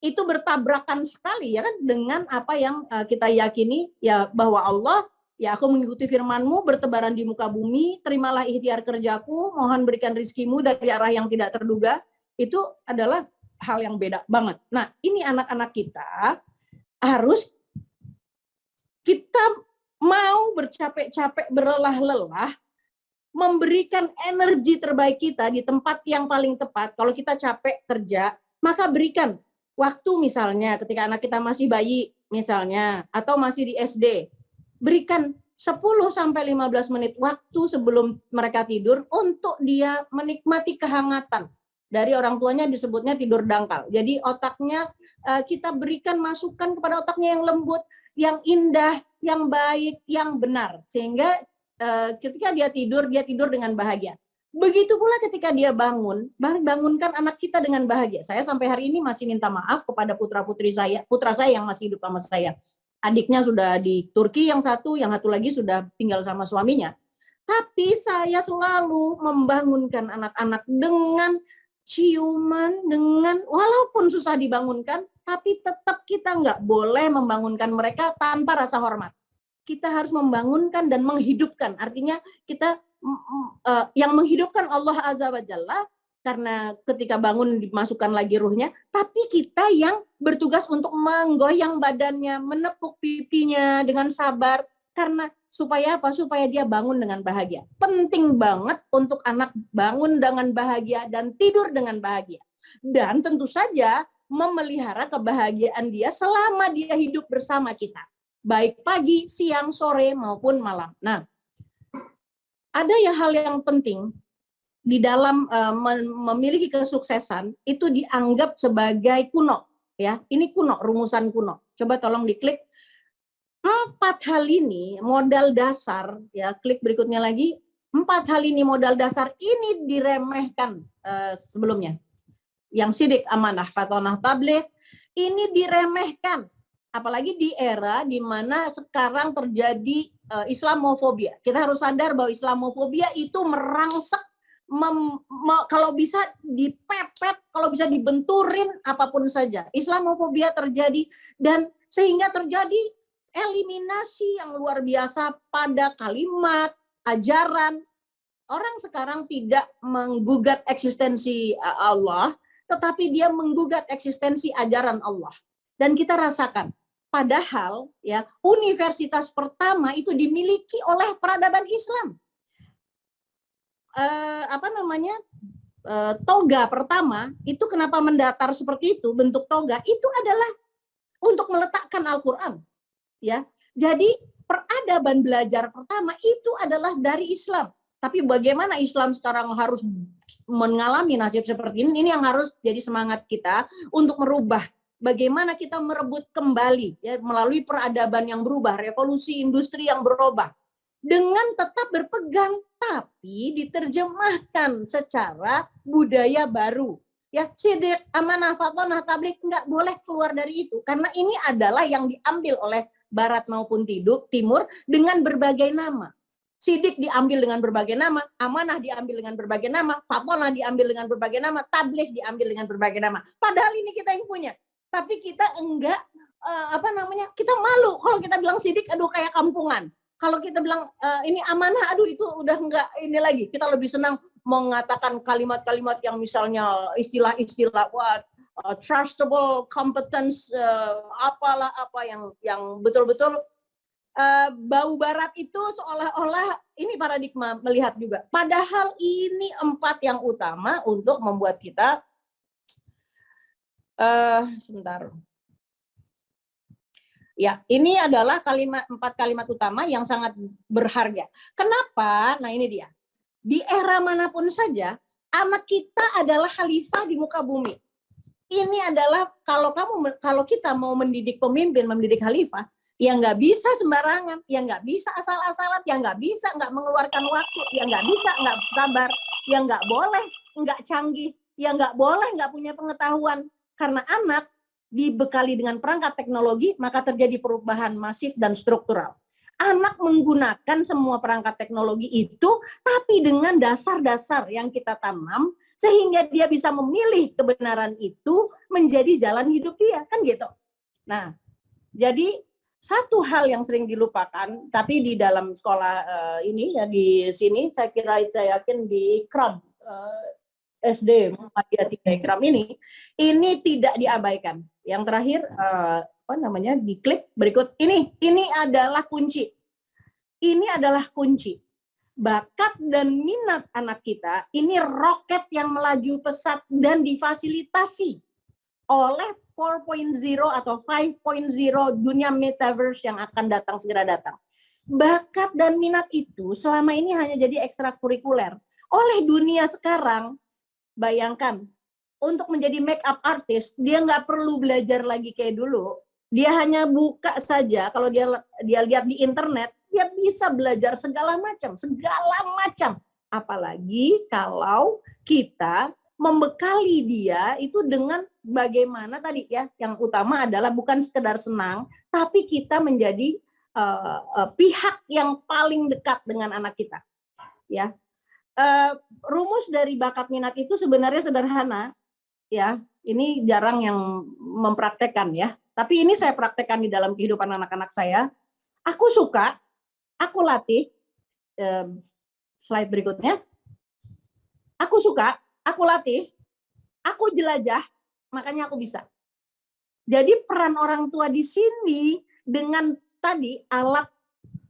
Itu bertabrakan sekali ya kan dengan apa yang kita yakini ya, bahwa Allah, ya aku mengikuti firman-Mu, bertebaran di muka bumi, terimalah ikhtiar kerjaku, mohon berikan rizkimu dari arah yang tidak terduga. Itu adalah hal yang beda banget. Nah, ini anak-anak kita harus kita mau bercapek-capek, berlelah-lelah, memberikan energi terbaik kita di tempat yang paling tepat. Kalau kita capek kerja, maka berikan waktu, misalnya ketika anak kita masih bayi misalnya, atau masih di SD, berikan 10-15 menit waktu sebelum mereka tidur untuk dia menikmati kehangatan. Dari orang tuanya disebutnya tidur dangkal. Jadi otaknya kita berikan masukan kepada otaknya yang lembut, yang indah, yang baik, yang benar. Sehingga ketika dia tidur dengan bahagia. Begitu pula ketika dia bangun, bangunkan anak kita dengan bahagia. Saya sampai hari ini masih minta maaf kepada putra saya yang masih hidup sama saya. Adiknya sudah di Turki yang satu lagi sudah tinggal sama suaminya. Tapi saya selalu membangunkan anak-anak dengan ciuman, dengan walaupun susah dibangunkan, tapi tetap kita nggak boleh membangunkan mereka tanpa rasa hormat. Kita harus membangunkan dan menghidupkan. Artinya kita yang menghidupkan Allah Azza wa Jalla, karena ketika bangun dimasukkan lagi ruhnya, tapi kita yang bertugas untuk menggoyang badannya, menepuk pipinya dengan sabar, karena supaya apa? Supaya dia bangun dengan bahagia. Penting banget untuk anak bangun dengan bahagia dan tidur dengan bahagia. Dan tentu saja memelihara kebahagiaan dia selama dia hidup bersama kita. Baik pagi, siang, sore, maupun malam. Nah, ada hal yang penting di dalam memiliki kesuksesan itu dianggap sebagai kuno. Ya, ini kuno, rumusan kuno. Coba tolong diklik. 4 hal ini modal dasar, ya klik berikutnya lagi. 4 hal ini modal dasar ini diremehkan sebelumnya. Yang sidik, amanah, fatonah, tabligh ini diremehkan. Apalagi di era di mana sekarang terjadi Islamofobia. Kita harus sadar bahwa Islamofobia itu merangsek, kalau bisa dipepet, kalau bisa dibenturin apapun saja. Islamofobia terjadi dan sehingga terjadi eliminasi yang luar biasa pada kalimat, ajaran. Orang sekarang tidak menggugat eksistensi Allah, tetapi dia menggugat eksistensi ajaran Allah. Dan kita rasakan, padahal ya universitas pertama itu dimiliki oleh peradaban Islam. Toga pertama itu kenapa mendatar seperti itu, bentuk toga itu adalah untuk meletakkan Al-Quran. Ya, jadi peradaban belajar pertama itu adalah dari Islam. Tapi bagaimana Islam sekarang harus mengalami nasib seperti ini yang harus jadi semangat kita untuk merubah. Bagaimana kita merebut kembali ya melalui peradaban yang berubah, revolusi industri yang berubah. Dengan tetap berpegang tapi diterjemahkan secara budaya baru. Ya, sidik, amanah, fatonah, tabligh nggak boleh keluar dari itu karena ini adalah yang diambil oleh Barat maupun Timur dengan berbagai nama. Sidik diambil dengan berbagai nama, amanah diambil dengan berbagai nama, fatonah diambil dengan berbagai nama, tabligh diambil dengan berbagai nama. Padahal ini kita yang punya. Tapi kita enggak kita malu kalau kita bilang sidik, aduh kayak kampungan. Kalau kita bilang ini amanah, aduh itu udah enggak ini lagi. Kita lebih senang mengatakan kalimat-kalimat yang misalnya istilah-istilah trustable, competence, apalah apa yang betul-betul bau Barat itu seolah-olah ini paradigma melihat juga. Padahal ini 4 yang utama untuk membuat kita sebentar. Ya, ini adalah 4 kalimat utama yang sangat berharga. Kenapa? Nah ini dia. Di era manapun saja, anak kita adalah khalifah di muka bumi. Ini adalah kalau kita mau mendidik pemimpin, mendidik khalifah, ya nggak bisa sembarangan, ya nggak bisa asal-asalan, ya nggak bisa nggak mengeluarkan waktu, ya nggak bisa nggak sabar, ya nggak boleh nggak canggih, ya nggak boleh nggak punya pengetahuan. Karena anak dibekali dengan perangkat teknologi, maka terjadi perubahan masif dan struktural. Anak menggunakan semua perangkat teknologi itu, tapi dengan dasar-dasar yang kita tanam, sehingga dia bisa memilih kebenaran itu menjadi jalan hidup dia, kan gitu. Nah, jadi satu hal yang sering dilupakan, tapi di dalam sekolah ini ya di sini saya yakin di Ikram SD Muhammadiyah 3 Ikram ini tidak diabaikan. Yang terakhir diklik berikut ini adalah kunci. Ini adalah kunci. Bakat dan minat anak kita ini roket yang melaju pesat dan difasilitasi oleh 4.0 atau 5.0 dunia metaverse yang akan segera datang. Bakat dan minat itu selama ini hanya jadi ekstrakurikuler. Oleh dunia sekarang, bayangkan, untuk menjadi make up artist, dia nggak perlu belajar lagi kayak dulu. Dia hanya buka saja, kalau dia lihat di internet, dia bisa belajar segala macam. Apalagi kalau kita membekali dia itu dengan bagaimana tadi ya, yang utama adalah bukan sekedar senang, tapi kita menjadi pihak yang paling dekat dengan anak kita. Ya, rumus dari bakat minat itu sebenarnya sederhana, ya. Ini jarang yang mempraktekkan ya. Tapi ini saya praktekkan di dalam kehidupan anak-anak saya. Aku suka, aku latih. Slide berikutnya. Aku suka, aku latih, aku jelajah, makanya aku bisa. Jadi peran orang tua di sini dengan tadi alat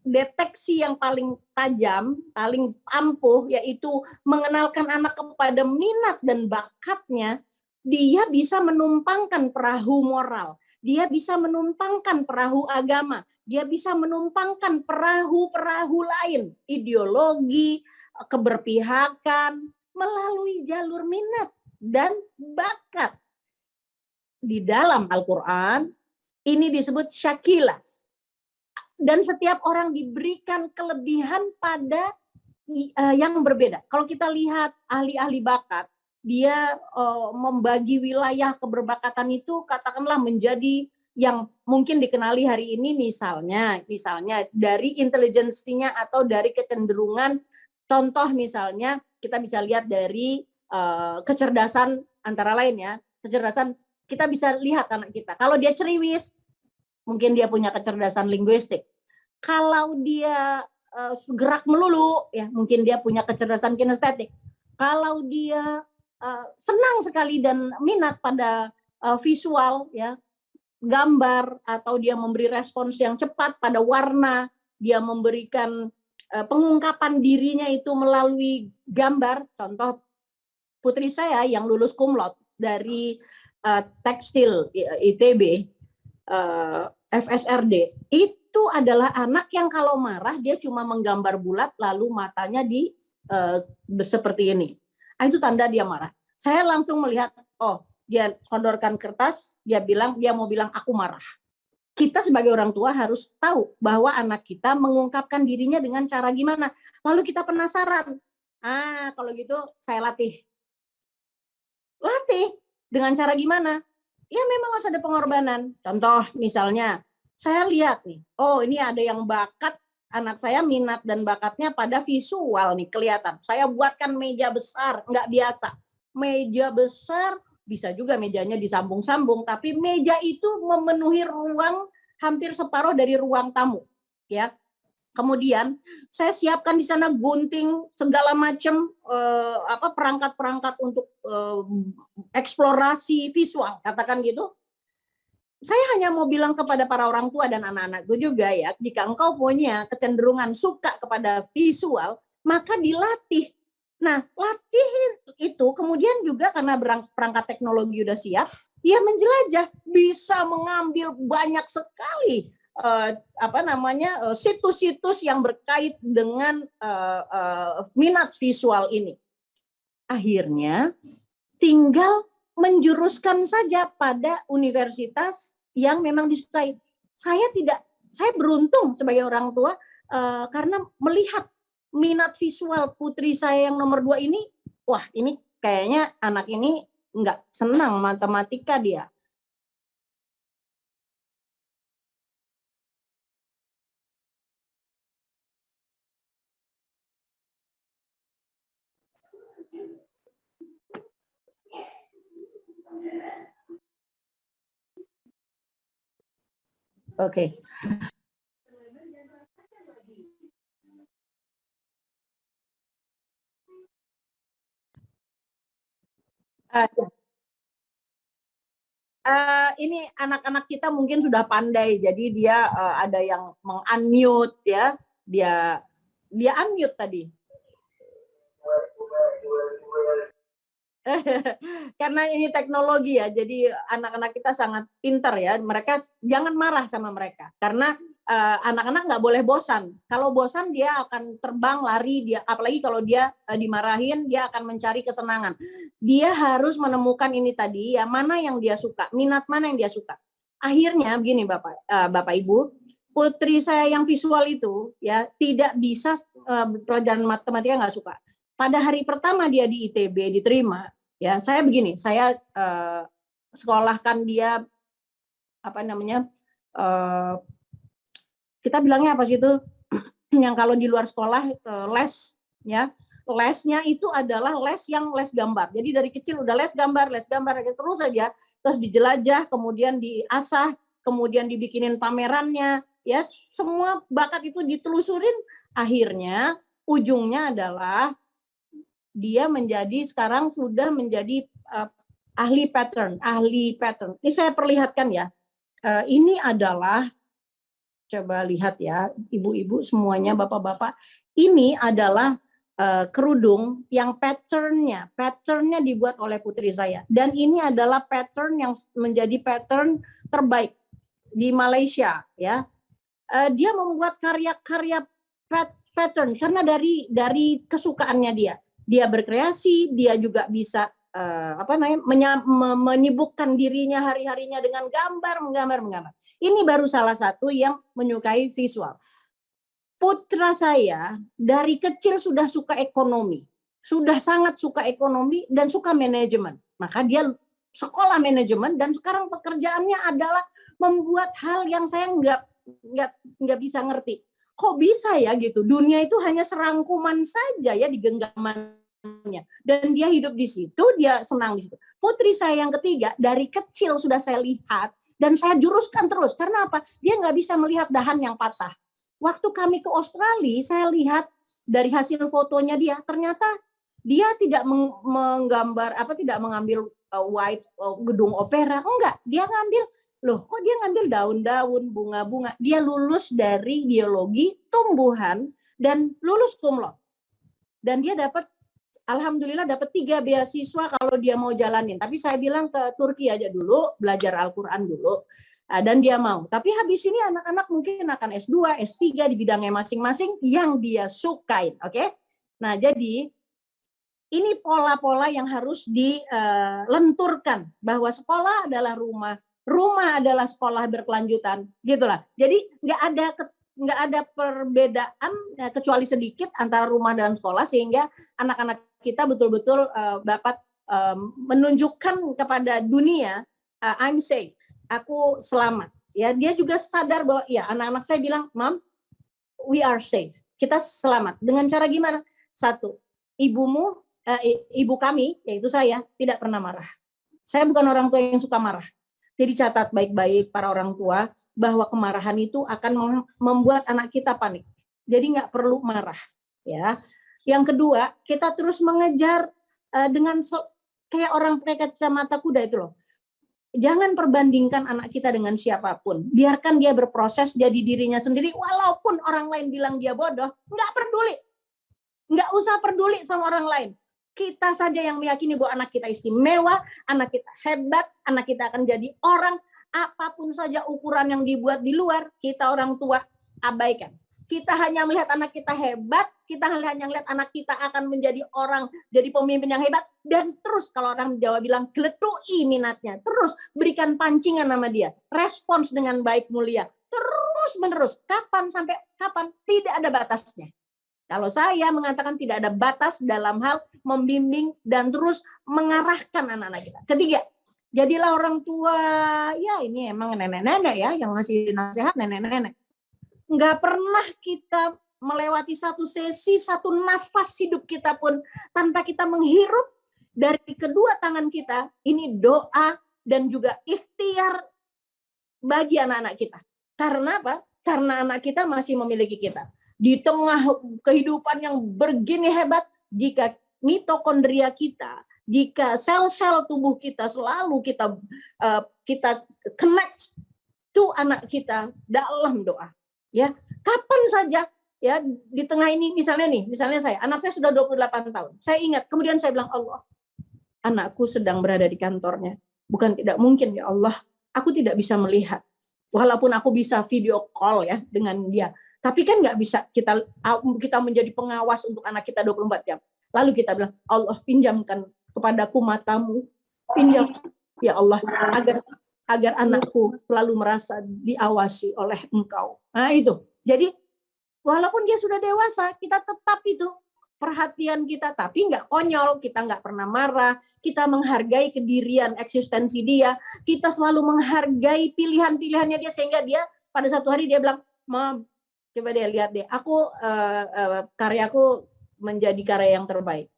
deteksi yang paling tajam, paling ampuh, yaitu mengenalkan anak kepada minat dan bakatnya, dia bisa menumpangkan perahu moral, dia bisa menumpangkan perahu agama, dia bisa menumpangkan perahu-perahu lain, ideologi, keberpihakan, melalui jalur minat dan bakat. Di dalam Al-Quran, ini disebut syakilah. Dan setiap orang diberikan kelebihan pada yang berbeda. Kalau kita lihat ahli-ahli bakat, dia membagi wilayah keberbakatan itu katakanlah menjadi yang mungkin dikenali hari ini, misalnya dari intelijensinya atau dari kecenderungan. Contoh misalnya kita bisa lihat dari kecerdasan, antara lain ya, kecerdasan, kita bisa lihat anak kita. Kalau dia ceriwis, mungkin dia punya kecerdasan linguistik. Kalau dia gerak melulu, ya mungkin dia punya kecerdasan kinestetik. Kalau dia senang sekali dan minat pada visual, ya, gambar, atau dia memberi respons yang cepat pada warna, dia memberikan pengungkapan dirinya itu melalui gambar. Contoh putri saya yang lulus cum laude dari tekstil ITB, FSRD, itu adalah anak yang kalau marah dia cuma menggambar bulat lalu matanya seperti ini. Itu tanda dia marah. Saya langsung melihat, oh, dia sodorkan kertas, dia mau bilang aku marah. Kita sebagai orang tua harus tahu bahwa anak kita mengungkapkan dirinya dengan cara gimana. Lalu kita penasaran. Kalau gitu saya latih dengan cara gimana? Ya memang harus ada pengorbanan. Contoh misalnya, saya lihat nih, oh ini ada yang bakat, anak saya minat dan bakatnya pada visual nih, kelihatan. Saya buatkan meja besar, nggak biasa. Meja besar, bisa juga mejanya disambung-sambung, tapi meja itu memenuhi ruang hampir separuh dari ruang tamu, ya. Kemudian saya siapkan di sana gunting, segala macam perangkat-perangkat untuk eksplorasi visual, katakan gitu. Saya hanya mau bilang kepada para orang tua dan anak-anakku juga, ya, jika engkau punya kecenderungan suka kepada visual, maka dilatih. Nah, latih itu kemudian juga karena perangkat teknologi udah siap, dia menjelajah, bisa mengambil banyak sekali situs-situs yang berkait dengan minat visual ini. Akhirnya tinggal menjuruskan saja pada universitas yang memang disukai. Saya beruntung sebagai orang tua karena melihat minat visual putri saya yang nomor 2 ini, wah ini kayaknya anak ini nggak senang matematika dia. Oke. Ini anak-anak kita mungkin sudah pandai, jadi dia ada yang meng-unmute, ya, dia unmute tadi. Karena ini teknologi, ya, jadi anak-anak kita sangat pintar, ya. Mereka jangan marah sama mereka, karena anak-anak nggak boleh bosan. Kalau bosan dia akan terbang, lari, apalagi kalau dia dimarahin, dia akan mencari kesenangan. Dia harus menemukan ini tadi, ya, mana yang dia suka, minat mana yang dia suka. Akhirnya begini Bapak Ibu, putri saya yang visual itu, ya, tidak bisa pelajaran matematika, nggak suka. Pada hari pertama dia di ITB diterima, ya, saya begini, saya sekolahkan dia kita bilangnya apa sih itu yang kalau di luar sekolah les, ya. Lesnya itu adalah les gambar. Jadi dari kecil udah les gambar terus saja, terus dijelajah, kemudian diasah, kemudian dibikinin pamerannya, ya. Semua bakat itu ditelusurin, akhirnya ujungnya adalah dia sekarang sudah menjadi ahli pattern. Ini saya perlihatkan, ya. Ini adalah coba lihat ya, ibu-ibu semuanya, bapak-bapak, ini adalah kerudung yang patternnya dibuat oleh putri saya, dan ini adalah pattern yang menjadi pattern terbaik di Malaysia ya. Dia membuat karya-karya pattern karena dari kesukaannya dia berkreasi, dia juga bisa menyibukkan dirinya hari-harinya dengan menggambar. Ini baru salah satu yang menyukai visual. Putra saya dari kecil sudah suka ekonomi, sudah sangat suka ekonomi dan suka manajemen. Maka dia sekolah manajemen dan sekarang pekerjaannya adalah membuat hal yang saya nggak bisa ngerti. Kok bisa ya gitu? Dunia itu hanya serangkuman saja ya di genggamannya. Dan dia hidup di situ, dia senang di situ. Putri saya yang ketiga dari kecil sudah saya lihat dan saya juruskan terus. Karena apa? Dia nggak bisa melihat dahan yang patah. Waktu kami ke Australia, saya lihat dari hasil fotonya dia, ternyata dia tidak tidak mengambil white gedung opera, enggak. Dia ngambil, loh kok dia ngambil daun-daun, bunga-bunga. Dia lulus dari biologi tumbuhan dan lulus cum laude. Dan dia alhamdulillah dapat 3 beasiswa kalau dia mau jalanin. Tapi saya bilang ke Turki aja dulu, belajar Al-Quran dulu. Dan dia mau. Tapi habis ini anak-anak mungkin akan S2, S3 di bidangnya masing-masing yang dia sukain. Oke? Nah, jadi ini pola-pola yang harus dilenturkan. Bahwa sekolah adalah rumah. Rumah adalah sekolah berkelanjutan. Gitulah. Jadi nggak ada perbedaan kecuali sedikit antara rumah dan sekolah. Sehingga anak-anak kita betul-betul dapat menunjukkan kepada dunia, I'm safe. Aku selamat. Ya, dia juga sadar bahwa ya anak-anak saya bilang, "Mom, we are safe." Kita selamat. Dengan cara gimana? Satu, ibu kami, yaitu saya, tidak pernah marah. Saya bukan orang tua yang suka marah. Jadi catat baik-baik para orang tua bahwa kemarahan itu akan membuat anak kita panik. Jadi nggak perlu marah. Ya. Yang kedua, kita terus mengejar dengan kayak orang pakai kacamata kuda itu loh. Jangan perbandingkan anak kita dengan siapapun. Biarkan dia berproses jadi dirinya sendiri. Walaupun orang lain bilang dia bodoh, nggak peduli. Nggak usah peduli sama orang lain. Kita saja yang meyakini bahwa anak kita istimewa, anak kita hebat, anak kita akan jadi orang. Apapun saja ukuran yang dibuat di luar, kita orang tua abaikan. Kita hanya melihat anak kita hebat, kita hanya melihat anak kita akan menjadi orang, jadi pemimpin yang hebat, dan terus kalau orang Jawa bilang, geletui minatnya, terus berikan pancingan nama dia, respons dengan baik mulia, terus menerus, kapan sampai kapan, tidak ada batasnya. Kalau saya mengatakan tidak ada batas dalam hal membimbing dan terus mengarahkan anak-anak kita. Ketiga, jadilah orang tua, ya ini emang nenek-nenek ya, yang ngasih nasihat nenek-nenek. Nggak pernah kita melewati satu sesi, satu nafas hidup kita pun tanpa kita menghirup dari kedua tangan kita. Ini doa dan juga ikhtiar bagi anak-anak kita. Karena apa? Karena anak kita masih memiliki kita. Di tengah kehidupan yang begini hebat, jika mitokondria kita, jika sel-sel tubuh kita selalu kita connect to anak kita dalam doa. Ya, kapan saja ya di tengah ini misalnya saya, anak saya sudah 28 tahun. Saya ingat, kemudian saya bilang, Allah, anakku sedang berada di kantornya. Bukan tidak mungkin ya Allah, aku tidak bisa melihat. Walaupun aku bisa video call ya dengan dia. Tapi kan nggak bisa kita menjadi pengawas untuk anak kita 24 jam. Lalu kita bilang, Allah pinjamkan kepadaku matamu. Pinjam ya Allah agar anakku selalu merasa diawasi oleh Engkau. Nah itu. Jadi walaupun dia sudah dewasa, kita tetap itu perhatian kita, tapi nggak konyol, kita nggak pernah marah, kita menghargai kedirian eksistensi dia, kita selalu menghargai pilihan-pilihannya dia, sehingga dia pada satu hari dia bilang, Mom, coba deh lihat deh, karyaku menjadi karya yang terbaik.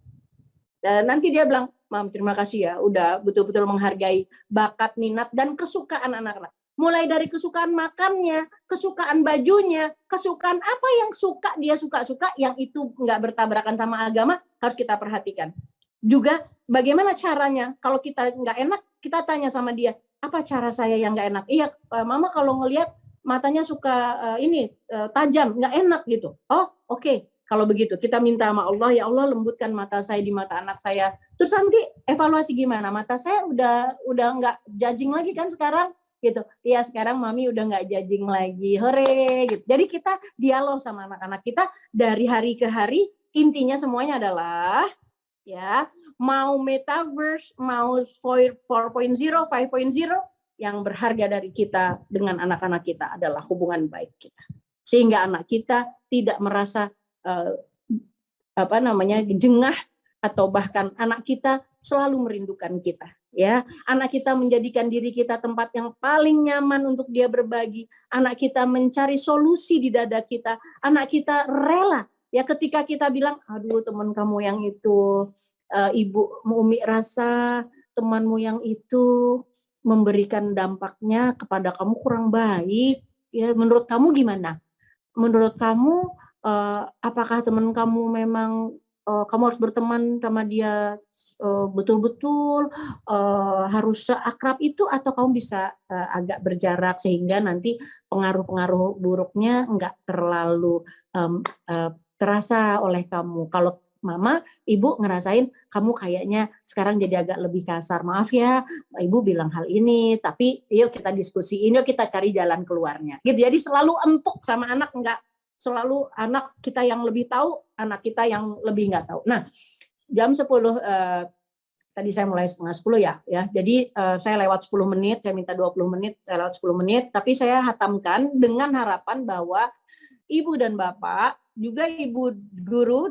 Dan nanti dia bilang, Mam, terima kasih ya, udah betul-betul menghargai bakat, minat, dan kesukaan anak-anak. Mulai dari kesukaan makannya, kesukaan bajunya, kesukaan apa yang dia suka-suka, yang itu nggak bertabrakan sama agama, harus kita perhatikan. Juga bagaimana caranya, kalau kita nggak enak, kita tanya sama dia, apa cara saya yang nggak enak? Iya, Mama kalau ngelihat matanya suka tajam, nggak enak gitu. Oh, oke. Kalau begitu kita minta sama Allah, ya Allah lembutkan mata saya di mata anak saya. Terus nanti evaluasi gimana? Mata saya udah nggak judging lagi kan sekarang gitu. Iya, sekarang mami udah nggak judging lagi. Hore gitu. Jadi kita dialog sama anak-anak kita dari hari ke hari. Intinya semuanya adalah ya, mau metaverse, mau 4.0, 5.0, yang berharga dari kita dengan anak-anak kita adalah hubungan baik kita. Sehingga anak kita tidak merasa jengah, atau bahkan anak kita selalu merindukan kita. Ya, anak kita menjadikan diri kita tempat yang paling nyaman untuk dia berbagi. Anak kita mencari solusi di dada kita. Anak kita rela ya ketika kita bilang, aduh teman kamu yang itu, ibu Umi rasa temanmu yang itu memberikan dampaknya kepada kamu kurang baik. Ya, menurut kamu gimana? Menurut kamu apakah teman kamu memang kamu harus berteman sama dia betul-betul harus seakrab itu, atau kamu bisa agak berjarak sehingga nanti pengaruh-pengaruh buruknya enggak terlalu terasa oleh kamu. Kalau mama, ibu ngerasain kamu kayaknya sekarang jadi agak lebih kasar. Maaf ya, ibu bilang hal ini, tapi yuk kita diskusiin, yuk kita cari jalan keluarnya. Gitu. Jadi selalu empuk sama anak, enggak selalu anak kita yang lebih tahu, anak kita yang lebih nggak tahu. Nah, jam 10 tadi saya mulai setengah 10 ya. Jadi saya lewat 10 menit, saya minta 20 menit, saya lewat 10 menit, tapi saya hatamkan dengan harapan bahwa ibu dan bapak, juga ibu guru,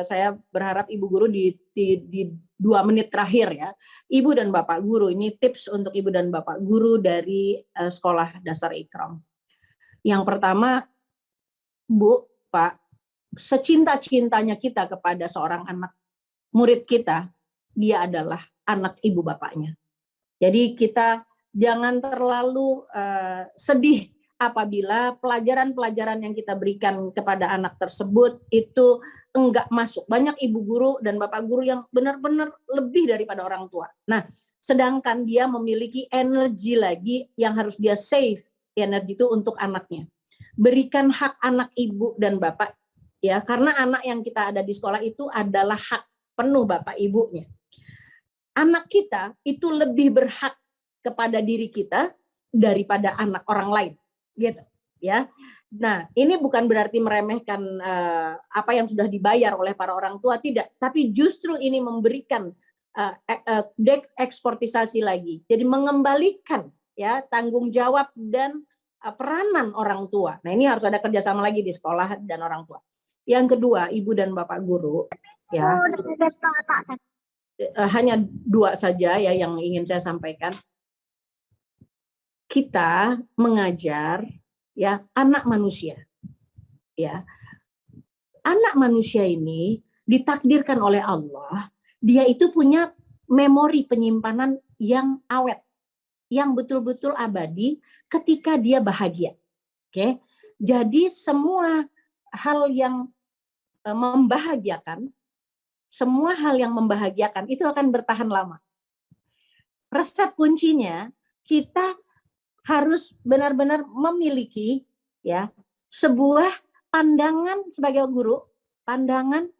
saya berharap ibu guru di 2 menit terakhir ya. Ibu dan bapak guru, ini tips untuk ibu dan bapak guru dari sekolah dasar Ikram. Yang pertama, Bu, Pak, secinta-cintanya kita kepada seorang anak murid kita, dia adalah anak ibu bapaknya. Jadi kita jangan terlalu sedih apabila pelajaran-pelajaran yang kita berikan kepada anak tersebut itu enggak masuk. Banyak ibu guru dan bapak guru yang benar-benar lebih daripada orang tua. Nah, sedangkan dia memiliki energi lagi yang harus dia save, energi itu untuk anaknya. Berikan hak anak ibu dan bapak ya, karena anak yang kita ada di sekolah itu adalah hak penuh bapak ibunya. Anak kita itu lebih berhak kepada diri kita daripada anak orang lain, gitu ya. Nah, ini bukan berarti meremehkan apa yang sudah dibayar oleh para orang tua, tidak, tapi justru ini memberikan eksportisasi lagi. Jadi mengembalikan ya tanggung jawab dan peranan orang tua. Nah, ini harus ada kerjasama lagi di sekolah dan orang tua. Yang kedua, ibu dan bapak guru ya. Hanya 2 saja ya yang ingin saya sampaikan. Kita mengajar ya anak manusia. Ya. Anak manusia ini ditakdirkan oleh Allah, dia itu punya memori penyimpanan yang awet, yang betul-betul abadi ketika dia bahagia. Oke. Jadi semua hal yang membahagiakan, itu akan bertahan lama. Resep kuncinya kita harus benar-benar memiliki ya sebuah pandangan sebagai guru, pandangan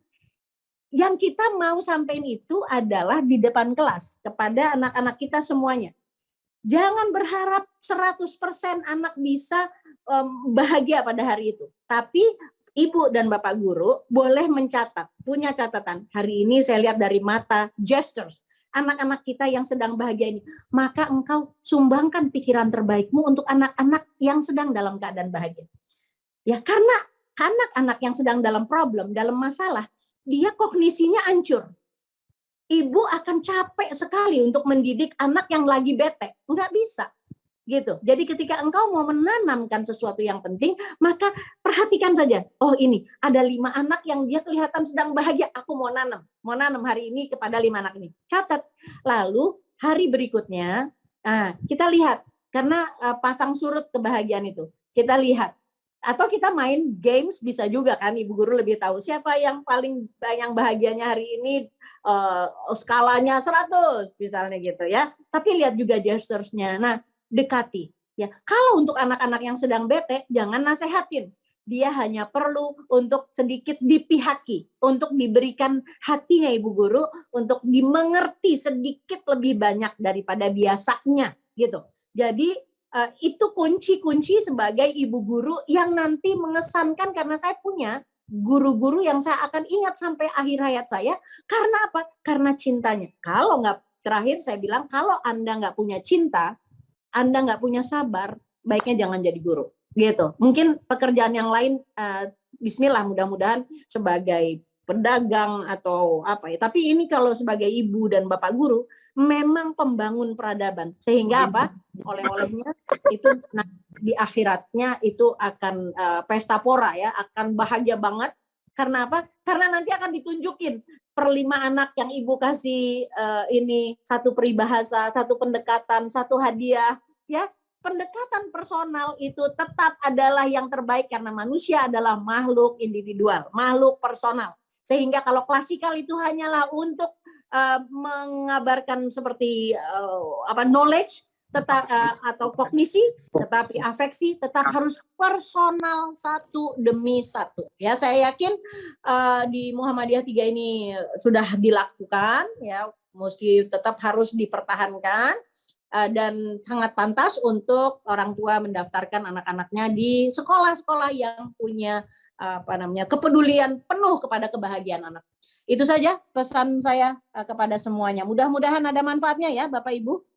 yang kita mau sampaikan itu adalah di depan kelas kepada anak-anak kita semuanya. Jangan berharap 100% anak bisa bahagia pada hari itu. Tapi ibu dan bapak guru boleh mencatat, punya catatan. Hari ini saya lihat dari mata gestures anak-anak kita yang sedang bahagia ini. Maka engkau sumbangkan pikiran terbaikmu untuk anak-anak yang sedang dalam keadaan bahagia. Ya, karena anak-anak yang sedang dalam problem, dalam masalah, dia kognisinya hancur. Ibu akan capek sekali untuk mendidik anak yang lagi bete. Enggak bisa. Gitu. Jadi ketika engkau mau menanamkan sesuatu yang penting, maka perhatikan saja. Oh, ini ada 5 anak yang dia kelihatan sedang bahagia. Aku mau nanam hari ini kepada 5 anak ini. Catat. Lalu hari berikutnya, kita lihat. Karena pasang surut kebahagiaan itu. Kita lihat. Atau kita main games bisa juga kan, ibu guru lebih tahu siapa yang paling banyak bahagianya hari ini, skalanya 100 misalnya gitu ya. Tapi lihat juga gesturesnya. Nah, dekati. Ya, kalau untuk anak-anak yang sedang bete, jangan nasehatin. Dia hanya perlu untuk sedikit dipihaki, untuk diberikan hatinya ibu guru, untuk dimengerti sedikit lebih banyak daripada biasanya, gitu. Jadi itu kunci-kunci sebagai ibu guru yang nanti mengesankan, karena saya punya guru-guru yang saya akan ingat sampai akhir hayat saya. Karena apa? Karena cintanya. Kalau nggak, terakhir saya bilang, kalau Anda nggak punya cinta, Anda nggak punya sabar, baiknya jangan jadi guru. Gitu. Mungkin pekerjaan yang lain, bismillah, mudah-mudahan sebagai pedagang atau apa ya. Tapi ini kalau sebagai ibu dan bapak guru, memang pembangun peradaban. Sehingga apa? Oleh-olehnya itu di akhiratnya itu akan pesta pora ya, akan bahagia banget. Karena apa? Karena nanti akan ditunjukin per 5 anak yang ibu kasih ini, satu peribahasa, satu pendekatan, satu hadiah, ya. Pendekatan personal itu tetap adalah yang terbaik, karena manusia adalah makhluk individual, makhluk personal. Sehingga kalau klasikal itu hanyalah untuk mengabarkan seperti knowledge, tetap atau kognisi, tetapi afeksi tetap harus personal, satu demi satu. Ya, saya yakin di Muhammadiyah 3 ini sudah dilakukan, ya, mesti tetap harus dipertahankan. Dan sangat pantas untuk orang tua mendaftarkan anak-anaknya di sekolah-sekolah yang punya kepedulian penuh kepada kebahagiaan anak. Itu saja pesan saya kepada semuanya. Mudah-mudahan ada manfaatnya ya Bapak Ibu.